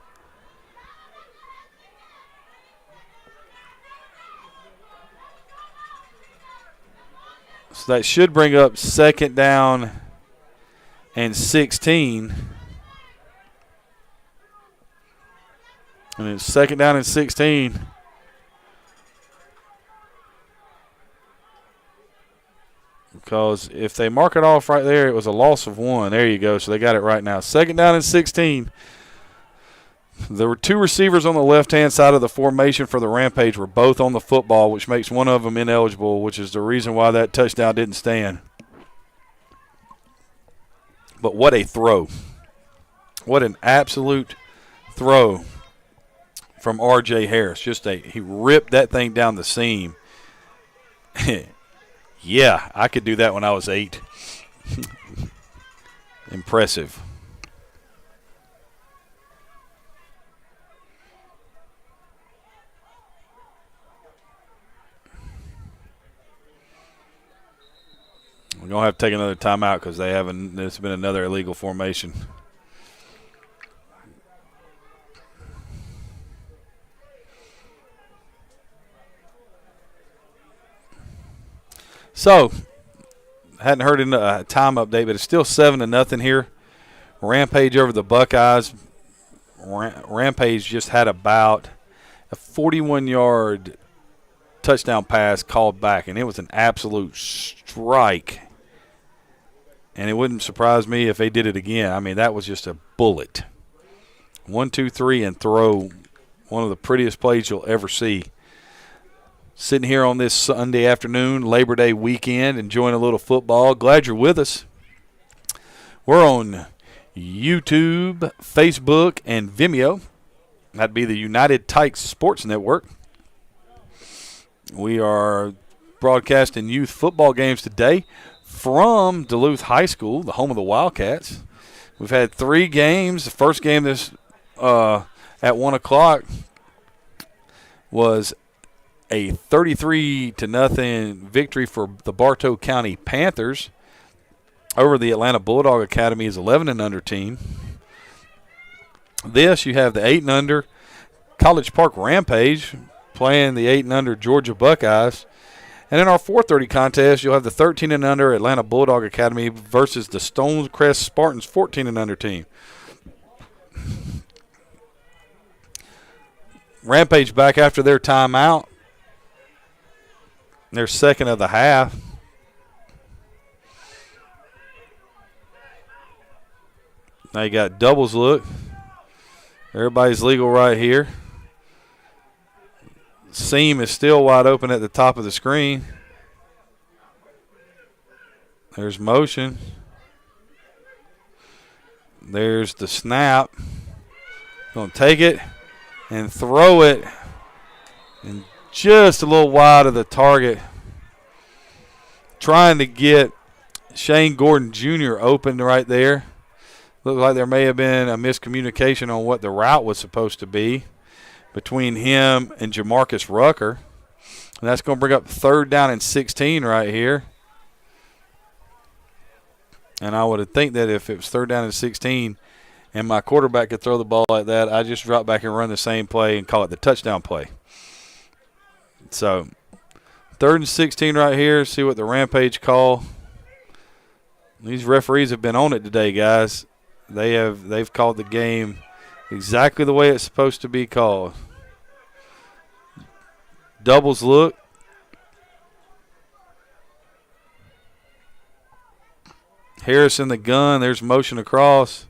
So that should bring up 2nd down and 16. And it's 2nd down and 16. Because if they mark it off right there, it was a loss of 1. There you go. So they got it right now. 2nd down and 16. There were 2 receivers on the left-hand side of the formation for the Rampage were both on the football, which makes one of them ineligible, which is the reason why that touchdown didn't stand. But what a throw. What an absolute throw from R.J. Harris. He ripped that thing down the seam. Yeah, I could do that when I was 8. Impressive. We're going to have to take another timeout because there's been another illegal formation. So, hadn't heard a time update, but it's still 7-0 here. Rampage over the Buckeyes. Rampage just had about a 41-yard touchdown pass called back, and it was an absolute strike. And it wouldn't surprise me if they did it again. I mean, that was just a bullet. 1, 2, 3, and throw. One of the prettiest plays you'll ever see. Sitting here on this Sunday afternoon, Labor Day weekend, enjoying a little football. Glad you're with us. We're on YouTube, Facebook, and Vimeo. That'd be the Untitled Sports Network. We are broadcasting youth football games today from Duluth High School, the home of the Wildcats. We've had 3 games. The first game at 1 o'clock was a 33-0 victory for the Bartow County Panthers over the Atlanta Bulldog Academy's 11-0 team. This, you have the 8-0 College Park Rampage playing the 8-0 Georgia Buckeyes. And in our 4:30 contest, you'll have the 13-0 Atlanta Bulldog Academy versus the Stonesgress Spartans 14-0 team. Rampage back after their timeout. Their second of the half. Now you got doubles look. Everybody's legal right here. Seam is still wide open at the top of the screen. There's motion. There's the snap. Going to take it and throw it. And just a little wide of the target. Trying to get Shane Gordon Jr. open right there. Looked like there may have been a miscommunication on what the route was supposed to be between him and Jamarcus Rucker. And that's going to bring up 3rd down and 16 right here. And I would think that if it was 3rd down and 16 and my quarterback could throw the ball like that, I just drop back and run the same play and call it the touchdown play. So 3rd and 16 right here. See what the Rampage call. These referees have been on it today, guys. They've called the game exactly the way it's supposed to be called. Doubles look. Harris in the gun. There's motion across.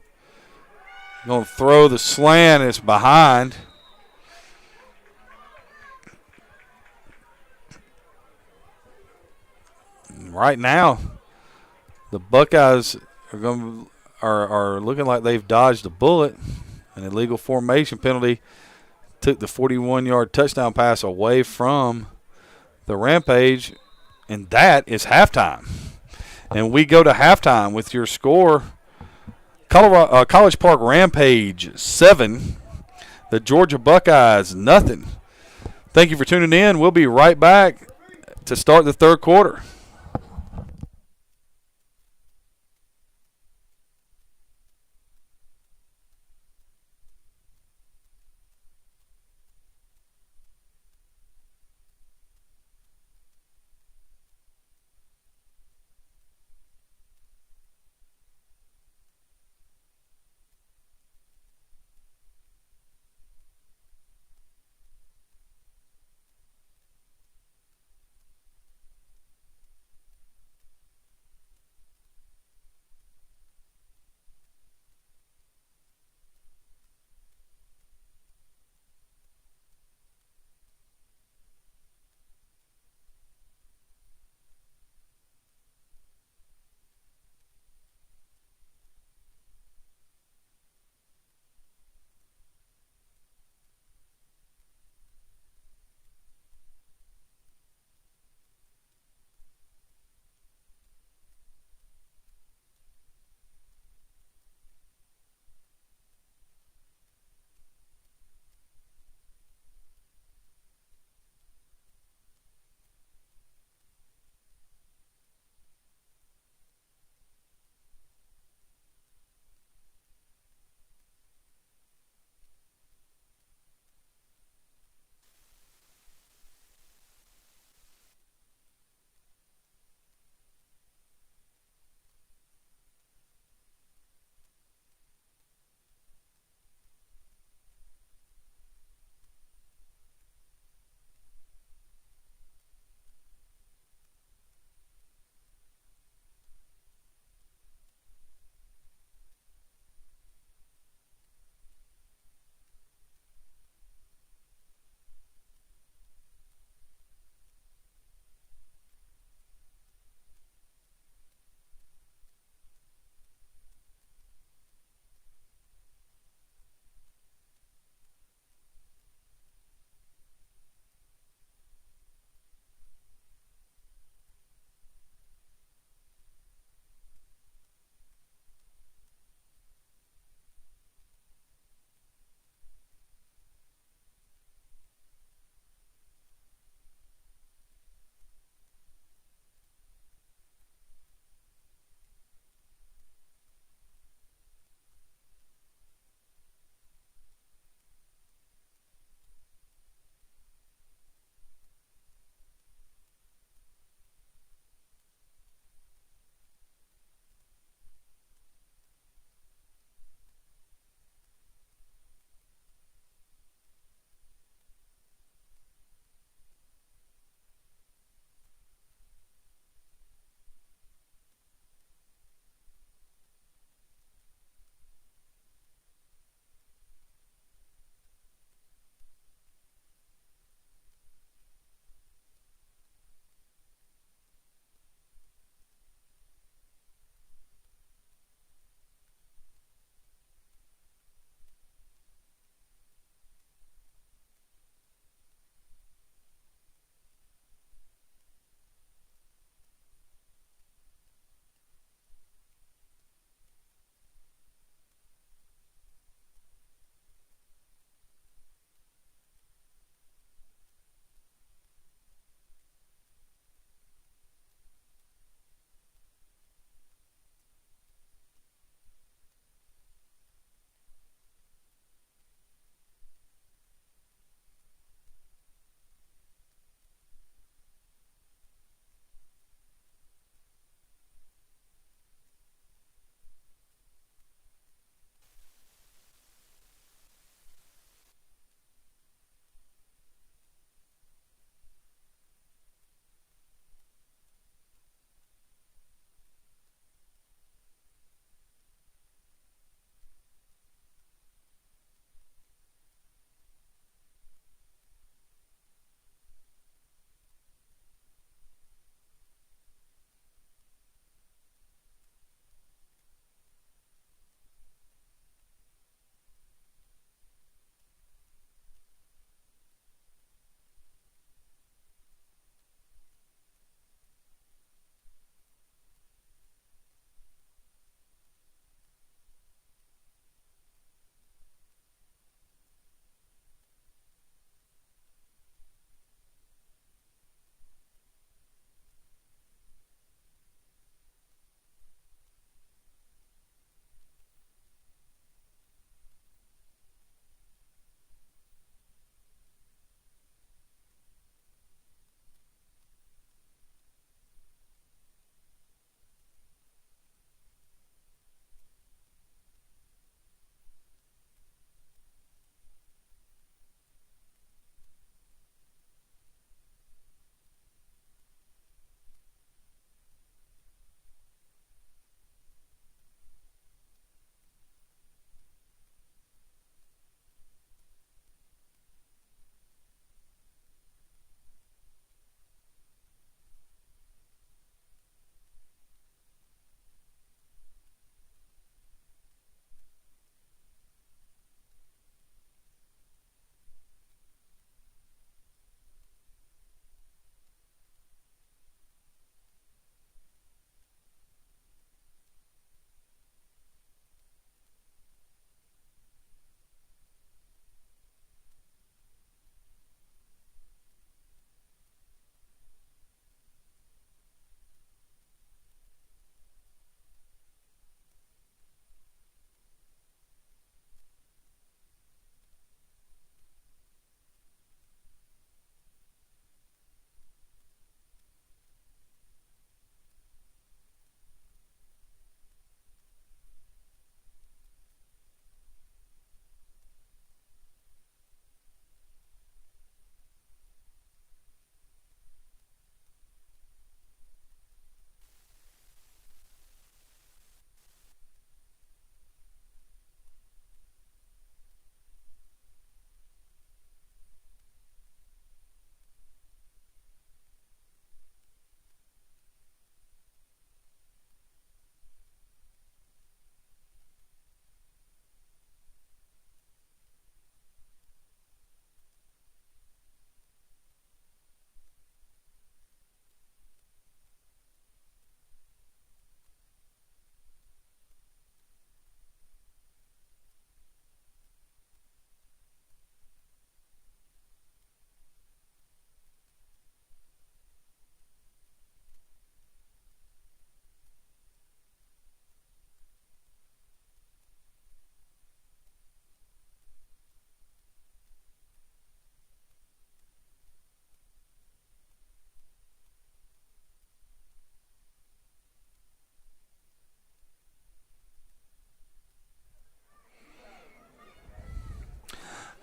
Going to throw the slant. It's behind. Right now, the Buckeyes are looking like they've dodged a bullet. An illegal formation penalty took the 41-yard touchdown pass away from the Rampage, and that is halftime. And we go to halftime with your score: College Park Rampage 7, the Georgia Buckeyes nothing. Thank you for tuning in. We'll be right back to start the 3rd quarter.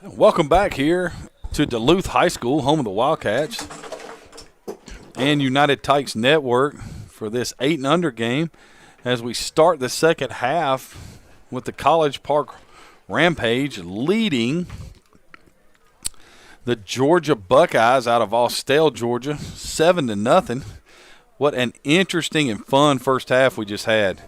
Welcome back here to Duluth High School, home of the Wildcats, and United Tykes Network for this 8-and-under game as we start the second half with the College Park Rampage leading the Georgia Buckeyes out of Austell, Georgia, 7-0. What an interesting and fun first half we just had.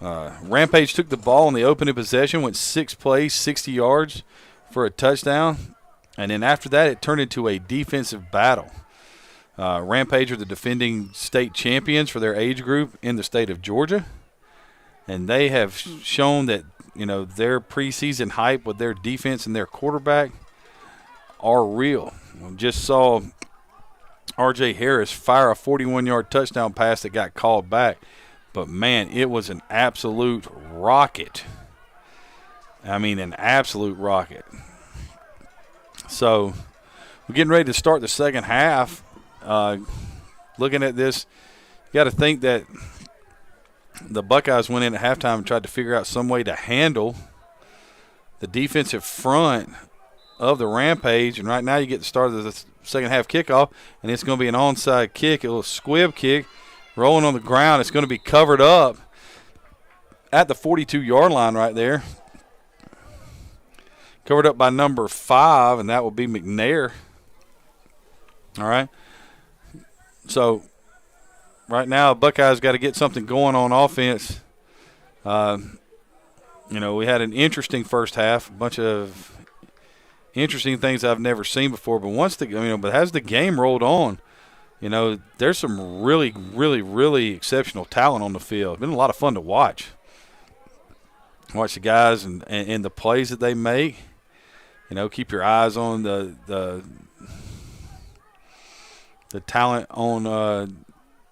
Rampage took the ball in the opening possession, went 6 plays, 60 yards for a touchdown, and then after that it turned into a defensive battle. Rampage are the defending state champions for their age group in the state of Georgia, and they have shown that, you know, their preseason hype with their defense and their quarterback are real. We just saw R.J. Harris fire a 41-yard touchdown pass that got called back, but man, it was an absolute rocket. I mean, an absolute rocket. So we're getting ready to start the second half. Looking at this, you got to think that the Buckeyes went in at halftime and tried to figure out some way to handle the defensive front of the Rampage. And right now you get the start of the second half kickoff, and it's going to be an onside kick, a little squib kick, rolling on the ground. It's going to be covered up at the 42-yard line right there. Covered up by number 5, and that will be McNair. All right. So right now, Buckeyes got to get something going on offense. You know, we had an interesting first half, a bunch of interesting things I've never seen before. But but as the game rolled on, you know, there's some really, really, really exceptional talent on the field. It's been a lot of fun to watch. Watch the guys and the plays that they make. You know, keep your eyes on the talent on,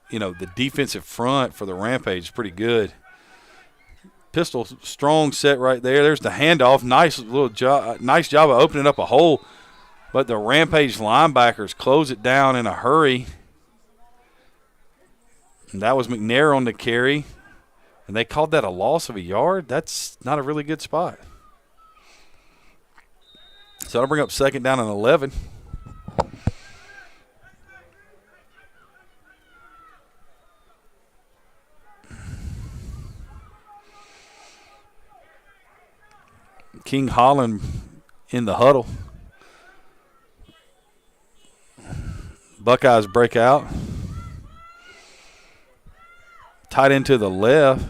you know, the defensive front for the Rampage is pretty good. Pistol strong set right there. There's the handoff. Nice job of opening up a hole. But the Rampage linebackers close it down in a hurry. And that was McNair on the carry. And they called that a loss of a yard. That's not a really good spot. So that'll bring up second down and 11. King Holland in the huddle. Buckeyes break out. Tight end to the left.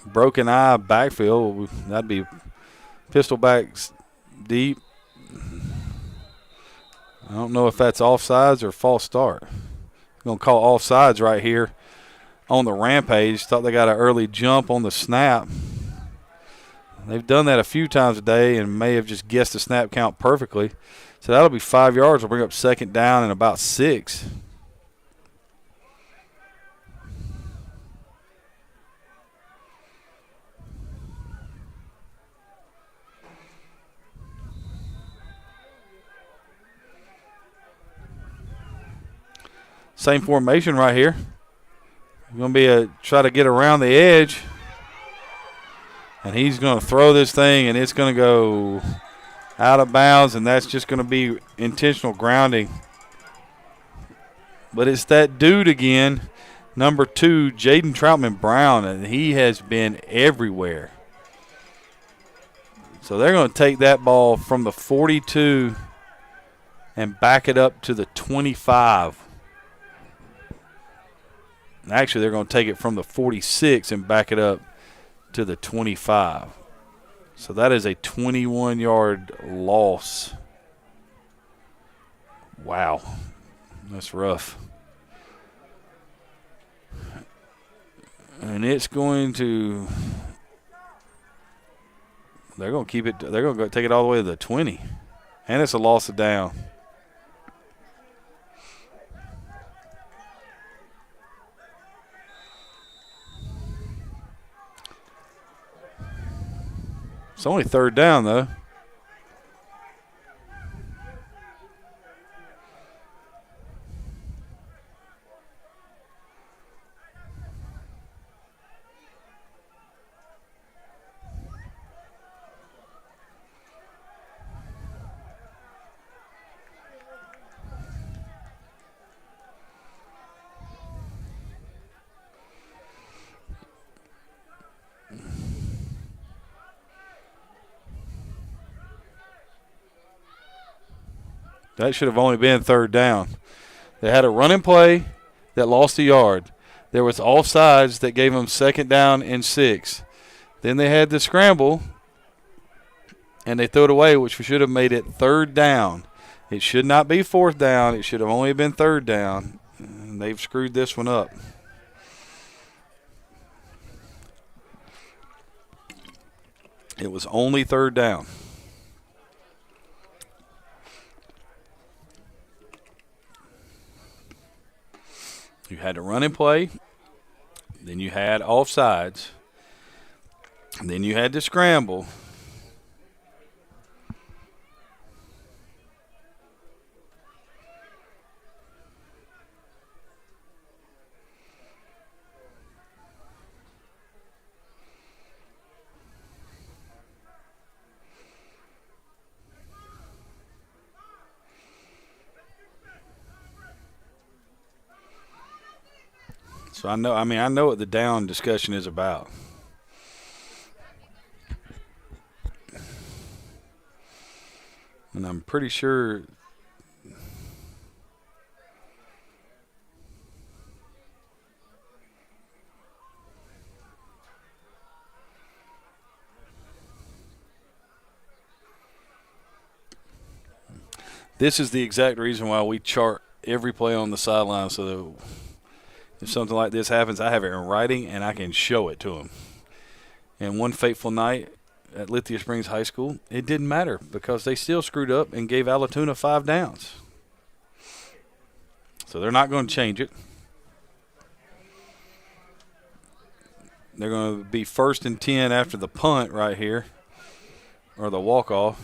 Broken eye backfield. That'd be pistol backs deep. I don't know if that's offsides or false start. Going to call offsides right here on the Rampage. Thought they got an early jump on the snap. They've done that a few times today and may have just guessed the snap count perfectly. So that'll be 5 yards. We'll bring up second down and about 6. Same formation right here. Going to be try to get around the edge. And he's going to throw this thing, and it's going to go out of bounds, and that's just going to be intentional grounding. But it's that dude again, number 2, Jaden Troutman Brown, and he has been everywhere. So they're going to take that ball from the 42 and back it up to the 25. Actually, they're going to take it from the 46 and back it up to the 25. So that is a 21-yard loss. Wow. That's rough. And it's going to – they're going to keep it – they're going to take it all the way to the 20. And it's a loss of down. It's only third down, though. That should have only been third down. They had a running play that lost a yard. There was offsides that gave them 2nd down and 6. Then they had the scramble, and they threw it away, which should have made it 3rd down. It should not be 4th down. It should have only been 3rd down. And they've screwed this one up. It was only 3rd down. You had a running play, then you had offsides, and then you had to scramble. So I know what the down discussion is about. And I'm pretty sure this is the exact reason why we chart every play on the sideline, so that if something like this happens, I have it in writing and I can show it to them. And one fateful night at Lithia Springs High School, it didn't matter because they still screwed up and gave Allatoona 5 downs. So they're not going to change it. They're going to be 1st and 10 after the punt right here, or the walk-off.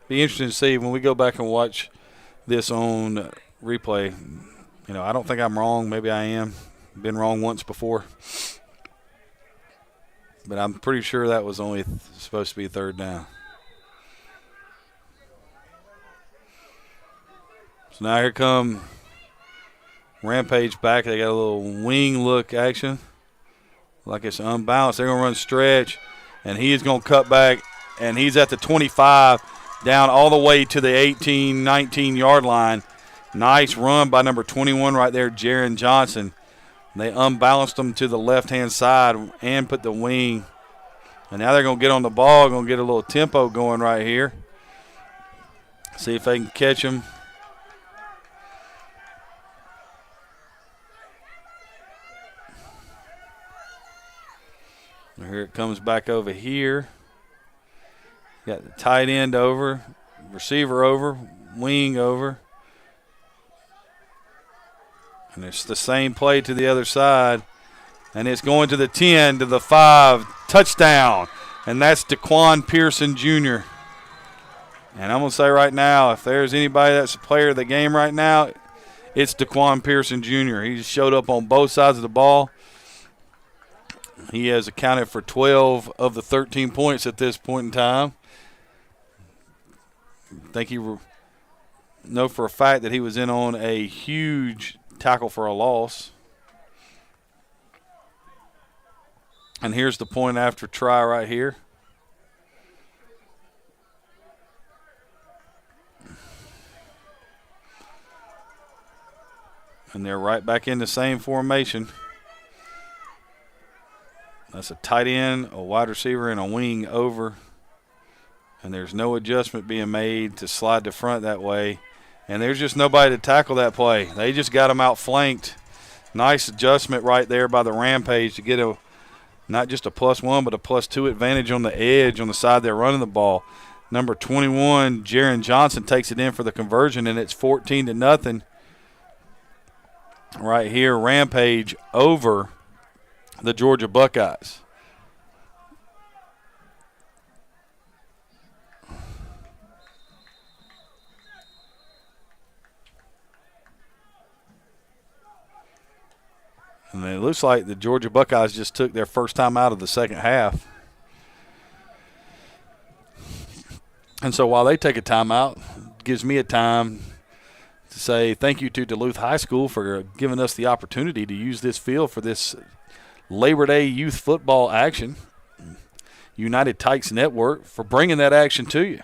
Be interesting to see when we go back and watch this on replay. You know, I don't think I'm wrong. Maybe I am. Been wrong once before. But I'm pretty sure that was only supposed to be 3rd down. So now here come Rampage back. They got a little wing look action. Like it's unbalanced. They're going to run stretch, and he is going to cut back, and he's at the 25, down all the way to the 18, 19-yard line. Nice run by number 21 right there, Jaron Johnson. They unbalanced them to the left-hand side and put the wing. And now they're going to get on the ball, going to get a little tempo going right here. See if they can catch him. And here it comes back over here. Got the tight end over, receiver over, wing over. And it's the same play to the other side. And it's going to the 10, to the 5, touchdown. And that's DeQuan Pearson Jr. And I'm going to say right now, if there's anybody that's a player of the game right now, it's DeQuan Pearson Jr. He showed up on both sides of the ball. He has accounted for 12 of the 13 points at this point in time. I think you know for a fact that he was in on a huge tackle for a loss. And here's the point after try right here. And they're right back in the same formation. That's a tight end, a wide receiver, and a wing over. And there's no adjustment being made to slide to front that way. And there's just nobody to tackle that play. They just got him outflanked. Nice adjustment right there by the Rampage to get a not just a +1 but a +2 advantage on the edge on the side they're running the ball. Number 21, Jaron Johnson, takes it in for the conversion, and it's 14-0. Right here, Rampage over the Georgia Buckeyes. And it looks like the Georgia Buckeyes just took their first time out of the second half. And so while they take a timeout, it gives me a time to say thank you to Duluth High School for giving us the opportunity to use this field for this Labor Day youth football action. United Tykes Network for bringing that action to you.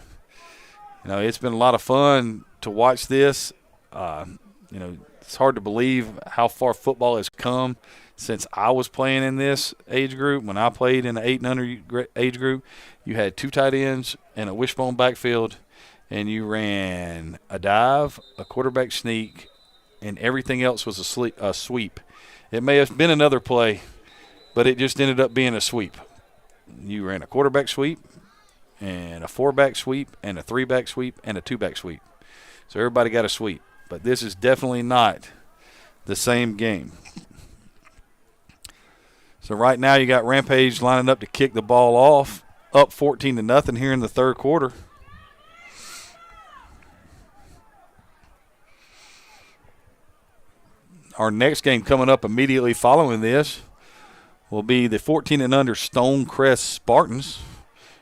It's been a lot of fun to watch this. It's hard to believe how far football has come since I was playing in this age group. When I played in the 8 and under age group, you had 2 tight ends and a wishbone backfield, and you ran a dive, a quarterback sneak, and everything else was a sweep. It may have been another play, but it just ended up being a sweep. You ran a quarterback sweep and a 4-back sweep and a 3-back sweep and a 2-back sweep. So everybody got a sweep. But this is definitely not the same game. So right now you got Rampage lining up to kick the ball off, up 14-0 here in the third quarter. Our next game coming up immediately following this will be the 14 and under Stonesgress Spartans,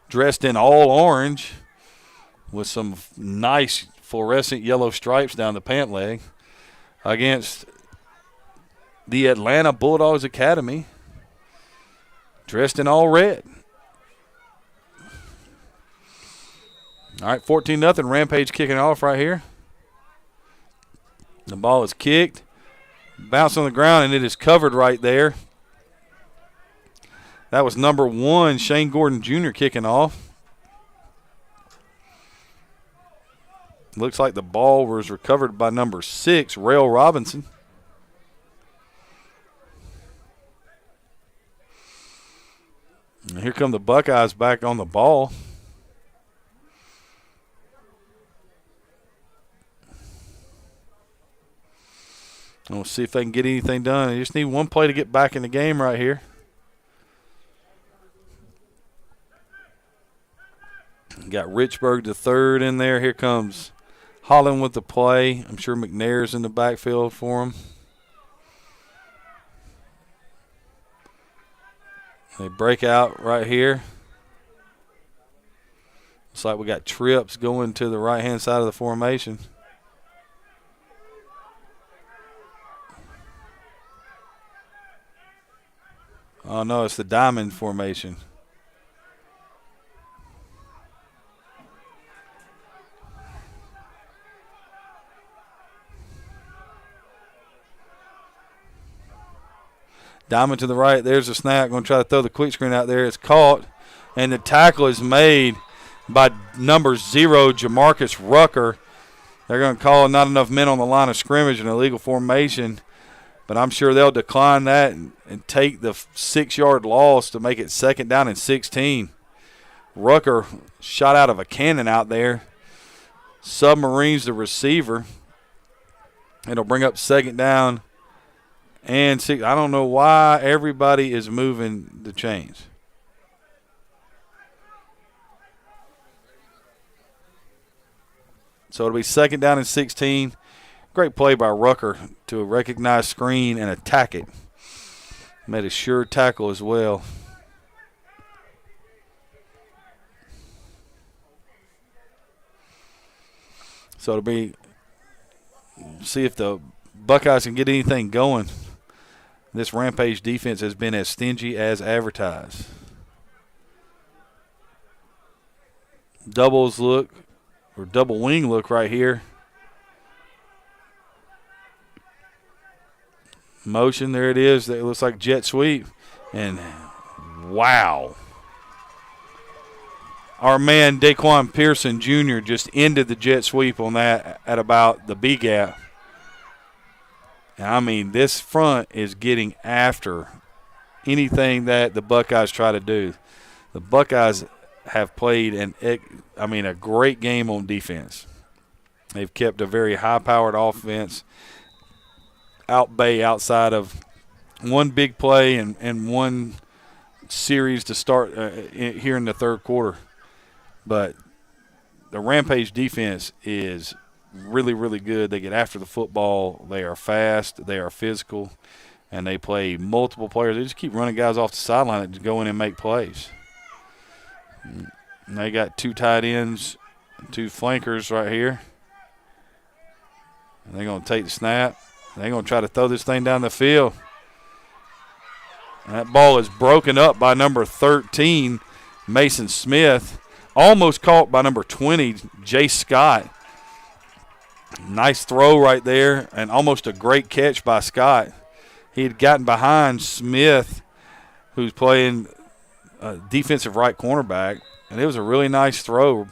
dressed in all orange with some nice fluorescent yellow stripes down the pant leg, against the Atlanta Bulldogs Academy, dressed in all red. All right, 14-0, Rampage kicking off right here. The ball is kicked, bounced on the ground, and it is covered right there. That was number 1, Shane Gordon Jr. kicking off. Looks like the ball was recovered by number 6, Rail Robinson. And here come the Buckeyes back on the ball. And we'll see if they can get anything done. They just need one play to get back in the game right here. Got Richburg the third in there. Here comes Holland with the play. I'm sure McNair's in the backfield for him. They break out right here. Looks like we got trips going to the right-hand side of the formation. Oh, no, it's the diamond formation. Diamond to the right. There's a snap. Going to try to throw the quick screen out there. It's caught, and the tackle is made by number 0, Jamarcus Rucker. They're going to call not enough men on the line of scrimmage, an illegal formation, but I'm sure they'll decline that and take the 6-yard loss to make it 2nd down and 16. Rucker shot out of a cannon out there. Submarines the receiver. It'll bring up 2nd down and 6. I don't know why everybody is moving the chains. So it'll be 2nd down and 16. Great play by Rucker to recognize screen and attack it. Made a sure tackle as well. So it'll be, see if the Buckeyes can get anything going. This Rampage defense has been as stingy as advertised. Doubles look, or double wing look right here. Motion, there it is. It looks like jet sweep. And wow. Our man Daquan Pearson Jr. just ended the jet sweep on that at about the B gap. And I mean, this front is getting after anything that the Buckeyes try to do. The Buckeyes have played a great game on defense. They've kept a very high-powered offense out bay outside of one big play and one series to start here in the third quarter. But the Rampage defense is really, really good. They get after the football. They are fast. They are physical. And they play multiple players. They just keep running guys off the sideline that just go in and make plays. And they got 2 tight ends, 2 flankers right here. And they're going to take the snap. They're going to try to throw this thing down the field. And that ball is broken up by number 13, Mason Smith. almost caught by number 20, Jay Scott. Nice throw right there, and almost a great catch by Scott. He had gotten behind Smith, who's playing defensive right cornerback, and it was a really nice throw.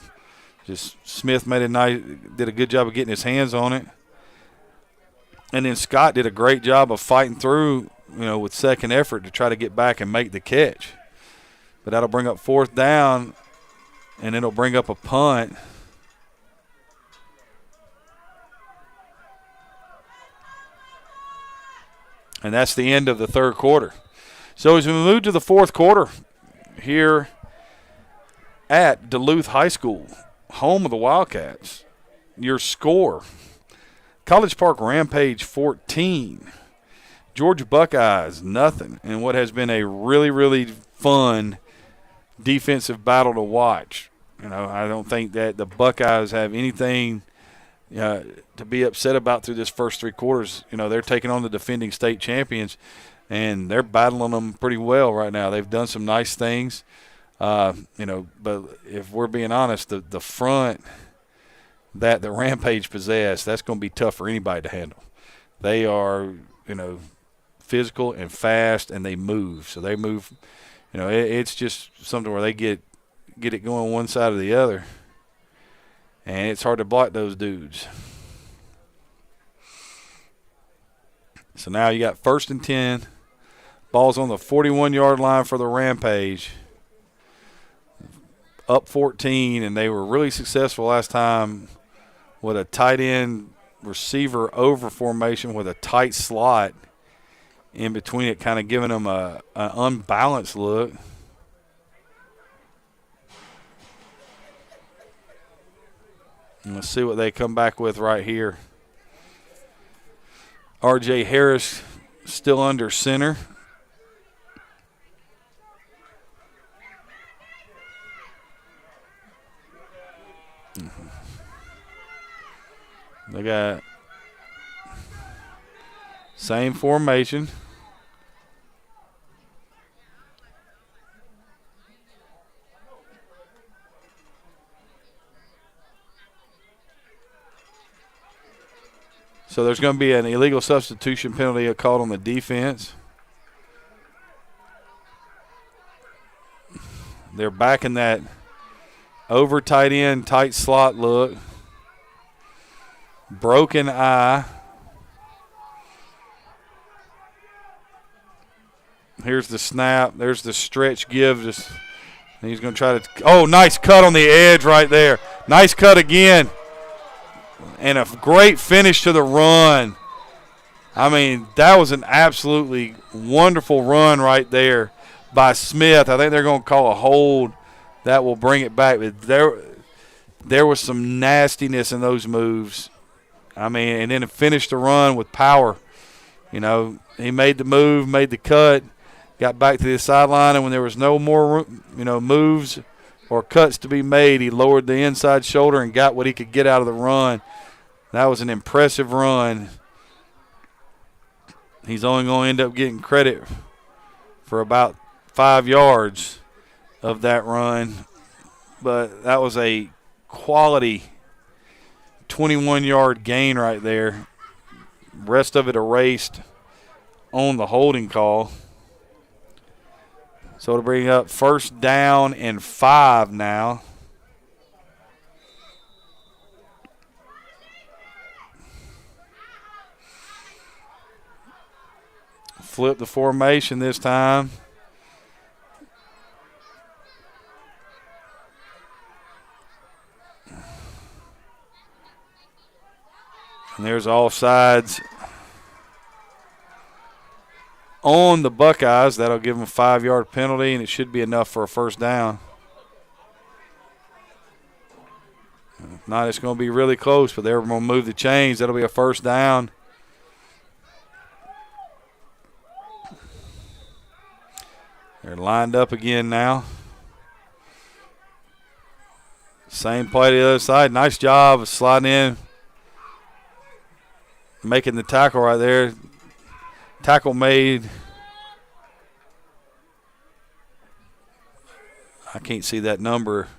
Just Smith did a good job of getting his hands on it. And then Scott did a great job of fighting through, with second effort to try to get back and make the catch. But that'll bring up 4th down, and it'll bring up a punt. And that's the end of the third quarter. So as we move to the fourth quarter here at Duluth High School, home of the Wildcats, your score, College Park Rampage 14, Georgia Buckeyes nothing, in what has been a really, really fun defensive battle to watch. I don't think that the Buckeyes have anything to be upset about through this first 3 quarters. They're taking on the defending state champions, and they're battling them pretty well right now. They've done some nice things, but if we're being honest, the front that the Rampage possess, that's going to be tough for anybody to handle. They are, physical and fast, and they move. So they move, it's just something where they get it going one side or the other. And it's hard to block those dudes. So now you got 1st and 10. Ball's on the 41-yard line for the Rampage. Up 14, and they were really successful last time with a tight end receiver over formation with a tight slot in between it, kind of giving them an unbalanced look. And let's see what they come back with right here. R.J. Harris still under center. They got same formation. So there's going to be an illegal substitution penalty called on the defense. They're back in that over tight end, tight slot look. Broken eye. Here's the snap. There's the stretch give. He's going to try to – oh, nice cut on the edge right there. Nice cut again. And a great finish to the run. I mean, that was an absolutely wonderful run right there by Smith. I think they're going to call a hold that will bring it back. But there was some nastiness in those moves. I mean, and then to finish the run with power. He made the move, made the cut, got back to the sideline, and when there was no more, moves or cuts to be made, he lowered the inside shoulder and got what he could get out of the run. That was an impressive run. He's only going to end up getting credit for about 5 yards of that run. But that was a quality 21-yard gain right there. Rest of it erased on the holding call. So it'll bring up 1st down and 5 now. Flip the formation this time. And there's offsides on the Buckeyes. That'll give them a 5-yard penalty, and it should be enough for a 1st down. If not, it's going to be really close, but they're going to move the chains. That'll be a 1st down. They're lined up again now. Same play to the other side. Nice job of sliding in, making the tackle right there. Tackle made. I can't see that number.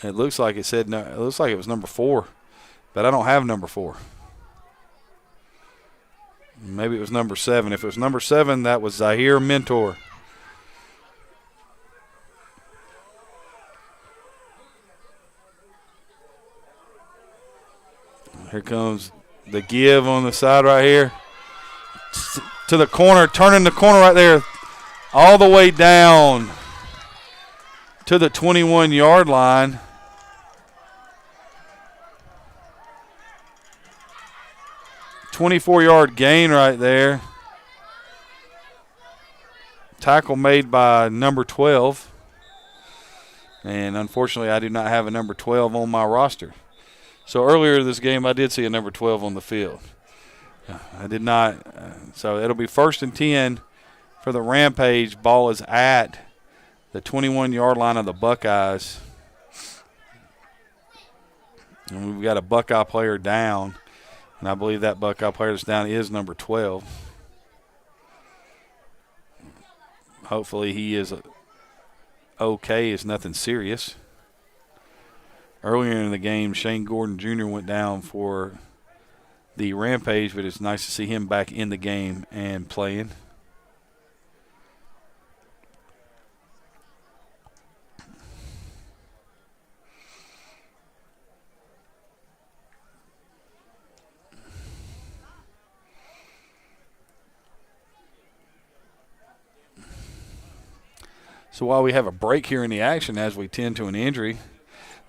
It looks like it said no. It looks like it was number 4, but I don't have number 4. Maybe it was number 7. If it was number 7, that was Zahir Mentor. Here comes the give on the side right here. To the corner, turning the corner right there. All the way down to the 21-yard line. $24-yard gain right there. Tackle made by number 12. And unfortunately, I do not have a number 12 on my roster. So earlier this game, I did see a number 12 on the field. I did not. So it'll be 1st and 10 for the Rampage. Ball is at the 21-yard line of the Buckeyes. And we've got a Buckeye player down. And I believe that Buckeye player that's down is number 12. Hopefully he is okay. It's nothing serious. Earlier in the game, Shane Gordon Jr. went down for the Rampage, but it's nice to see him back in the game and playing. So while we have a break here in the action as we tend to an injury,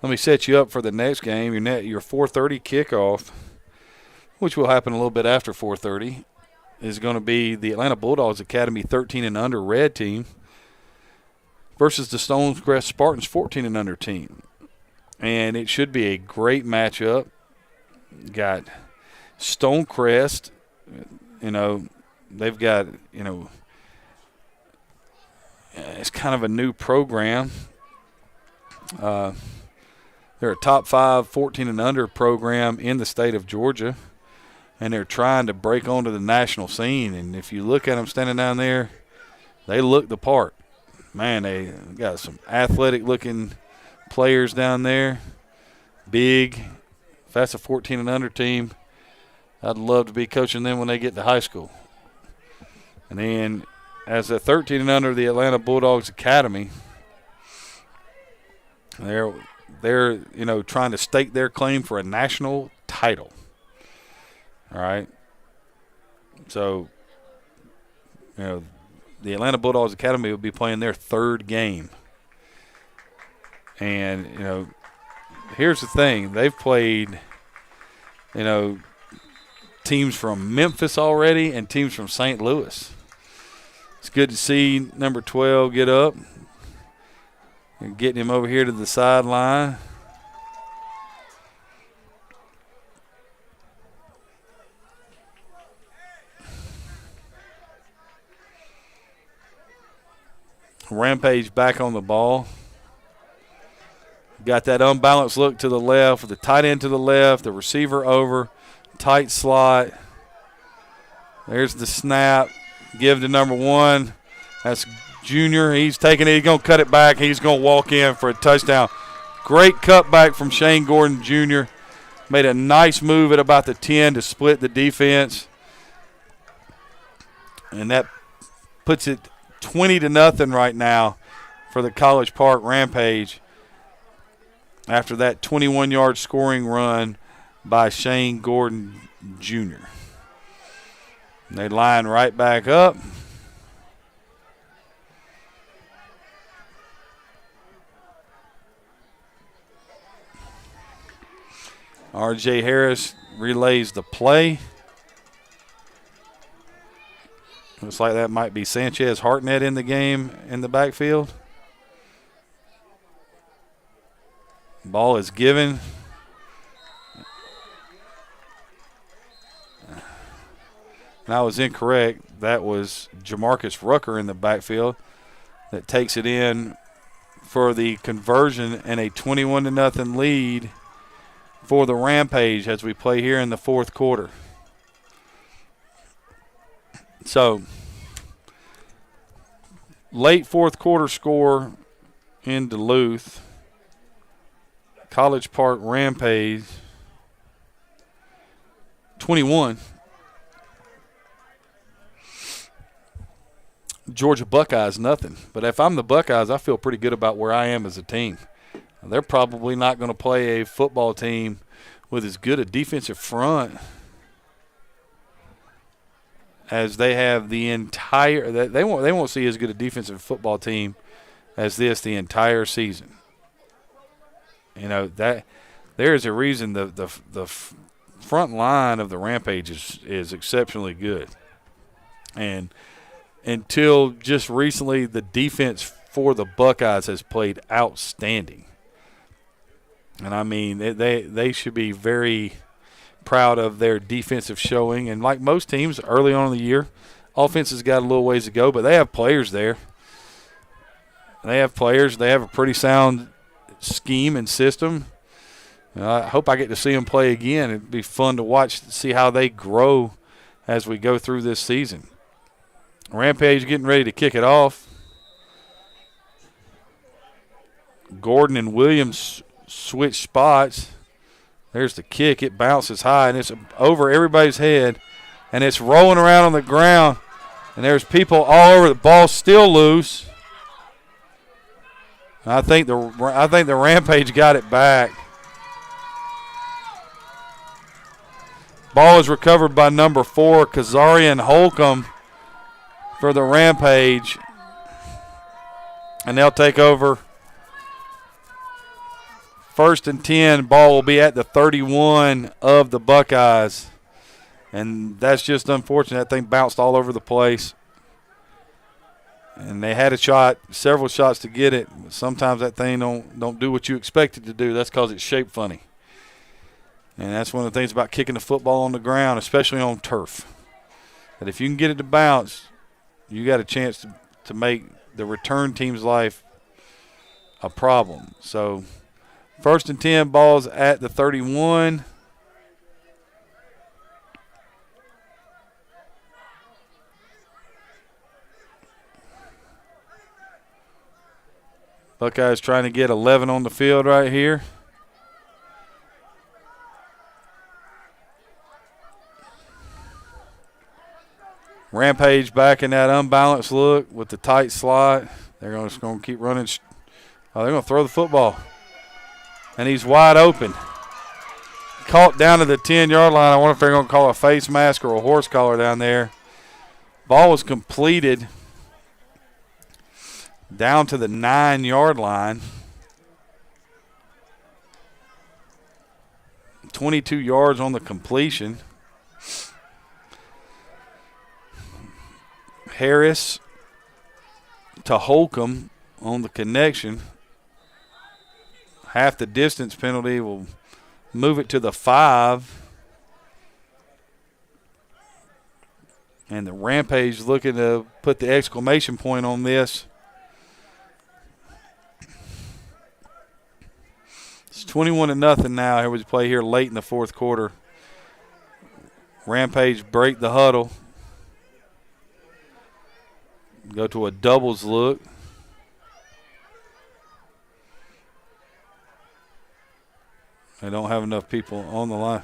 let me set you up for the next game. Your 4:30 kickoff, which will happen a little bit after 4:30, is going to be the Atlanta Bulldogs Academy 13 and under red team versus the Stonesgress Spartans 14 and under team. And it should be a great matchup. Got Stonecrest, they've got, it's kind of a new program. They're a top 5 14 and under program in the state of Georgia, and they're trying to break onto the national scene. And if you look at them standing down there, they look the part. Man, they got some athletic-looking players down there, big. If that's a 14 and under team, I'd love to be coaching them when they get to high school. And then as a 13 and under, the Atlanta Bulldogs Academy, they're trying to stake their claim for a national title. All right. So, the Atlanta Bulldogs Academy will be playing their 3rd game. And, here's the thing. They've played, teams from Memphis already and teams from St. Louis. It's good to see number 12 get up and getting him over here to the sideline. Rampage back on the ball. Got that unbalanced look to the left with the tight end to the left, the receiver over, tight slot. There's the snap. Give to number 1. That's Junior. He's taking it. He's going to cut it back. He's going to walk in for a touchdown. Great cutback from Shane Gordon Jr. Made a nice move at about the 10 to split the defense. And that puts it 20-0 right now for the College Park Rampage after that 21-yard scoring run by Shane Gordon Jr. And they line right back up. R.J. Harris relays the play. Looks like that might be Sanchez Hartnett in the game in the backfield. Ball is given. And I was incorrect. That was Jamarcus Rucker in the backfield that takes it in for the conversion and a 21-0 lead for the Rampage as we play here in the 4th quarter. So, late 4th quarter score in Duluth. College Park Rampage 21. Georgia Buckeyes, nothing. But if I'm the Buckeyes, I feel pretty good about where I am as a team. They're probably not going to play a football team with as good a defensive front as they have the entire – they won't see as good a defensive football team as this the entire season. You know, that there is a reason the front line of the Rampage is exceptionally good. And until just recently, the defense for the Buckeyes has played outstanding. And, I mean, they should be very proud of their defensive showing. And like most teams early on in the year, offense has got a little ways to go, but they have players there. They have players. They have a pretty sound scheme and system. I hope I get to see them play again. It'd be fun to watch, see how they grow as we go through this season. Rampage getting ready to kick it off. Gordon and Williams switch spots. There's the kick. It bounces high, and it's over everybody's head, and it's rolling around on the ground, and there's people all over. The ball still loose. I think the Rampage got it back. Ball is recovered by number 4, Kazarian Holcomb, for the Rampage, and they'll take over. 1st and 10, ball will be at the 31 of the Buckeyes, and that's just unfortunate. That thing bounced all over the place, and they had a shot, several shots to get it. Sometimes that thing don't do what you expect it to do. That's because it's shaped funny, and that's one of the things about kicking the football on the ground, especially on turf, that if you can get it to bounce, you got a chance to make the return team's life a problem. So 1st and 10, balls at the 31. Buckeyes trying to get 11 on the field right here. Rampage back in that unbalanced look with the tight slot. They're just going to keep running. They're going to throw the football. And he's wide open. Caught down to the 10-yard line. I wonder if they're going to call a face mask or a horse collar down there. Ball was completed down to the 9-yard line. 22 yards on the completion. Harris to Holcomb on the connection. Half the distance penalty will move it to the 5. And the Rampage looking to put the exclamation point on this. It's 21-0 now. Here we play here late in the 4th quarter. Rampage break the huddle. Go to a doubles look. They don't have enough people on the line.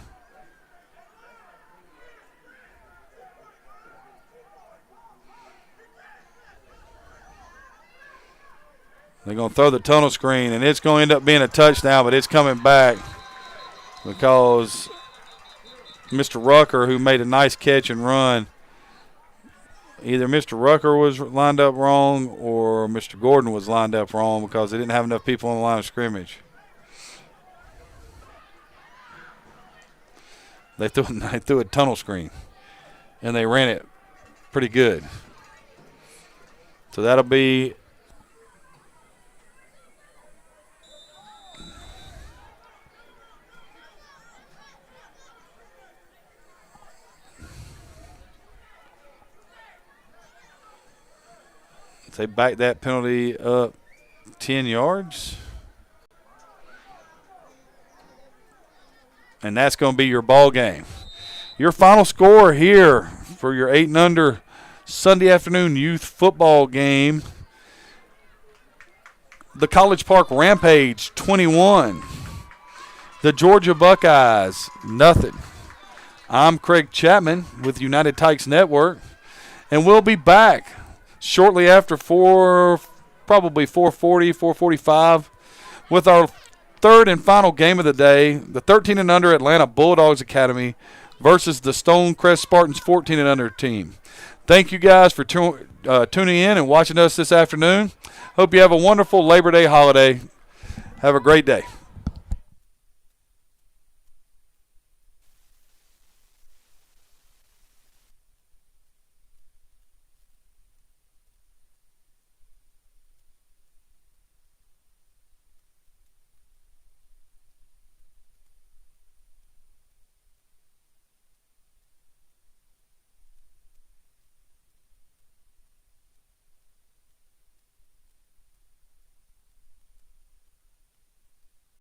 They're going to throw the tunnel screen, and it's going to end up being a touchdown, but it's coming back because Mr. Rucker, who made a nice catch and run, either Mr. Rucker was lined up wrong or Mr. Gordon was lined up wrong because they didn't have enough people on the line of scrimmage. They threw a tunnel screen, and they ran it pretty good. So that'll be they back that penalty up 10 yards. And that's going to be your ball game. Your final score here for your 8 and under Sunday afternoon youth football game. The College Park Rampage 21. The Georgia Buckeyes, nothing. I'm Craig Chapman with United Tykes Network, and we'll be back shortly after probably 4:40, 4:45, with our third and final game of the day, the 13 and under Atlanta Bulldogs Academy versus the Stonesgress Spartans 14 and under team. Thank you guys for tuning in and watching us this afternoon. Hope you have a wonderful Labor Day holiday. Have a great day.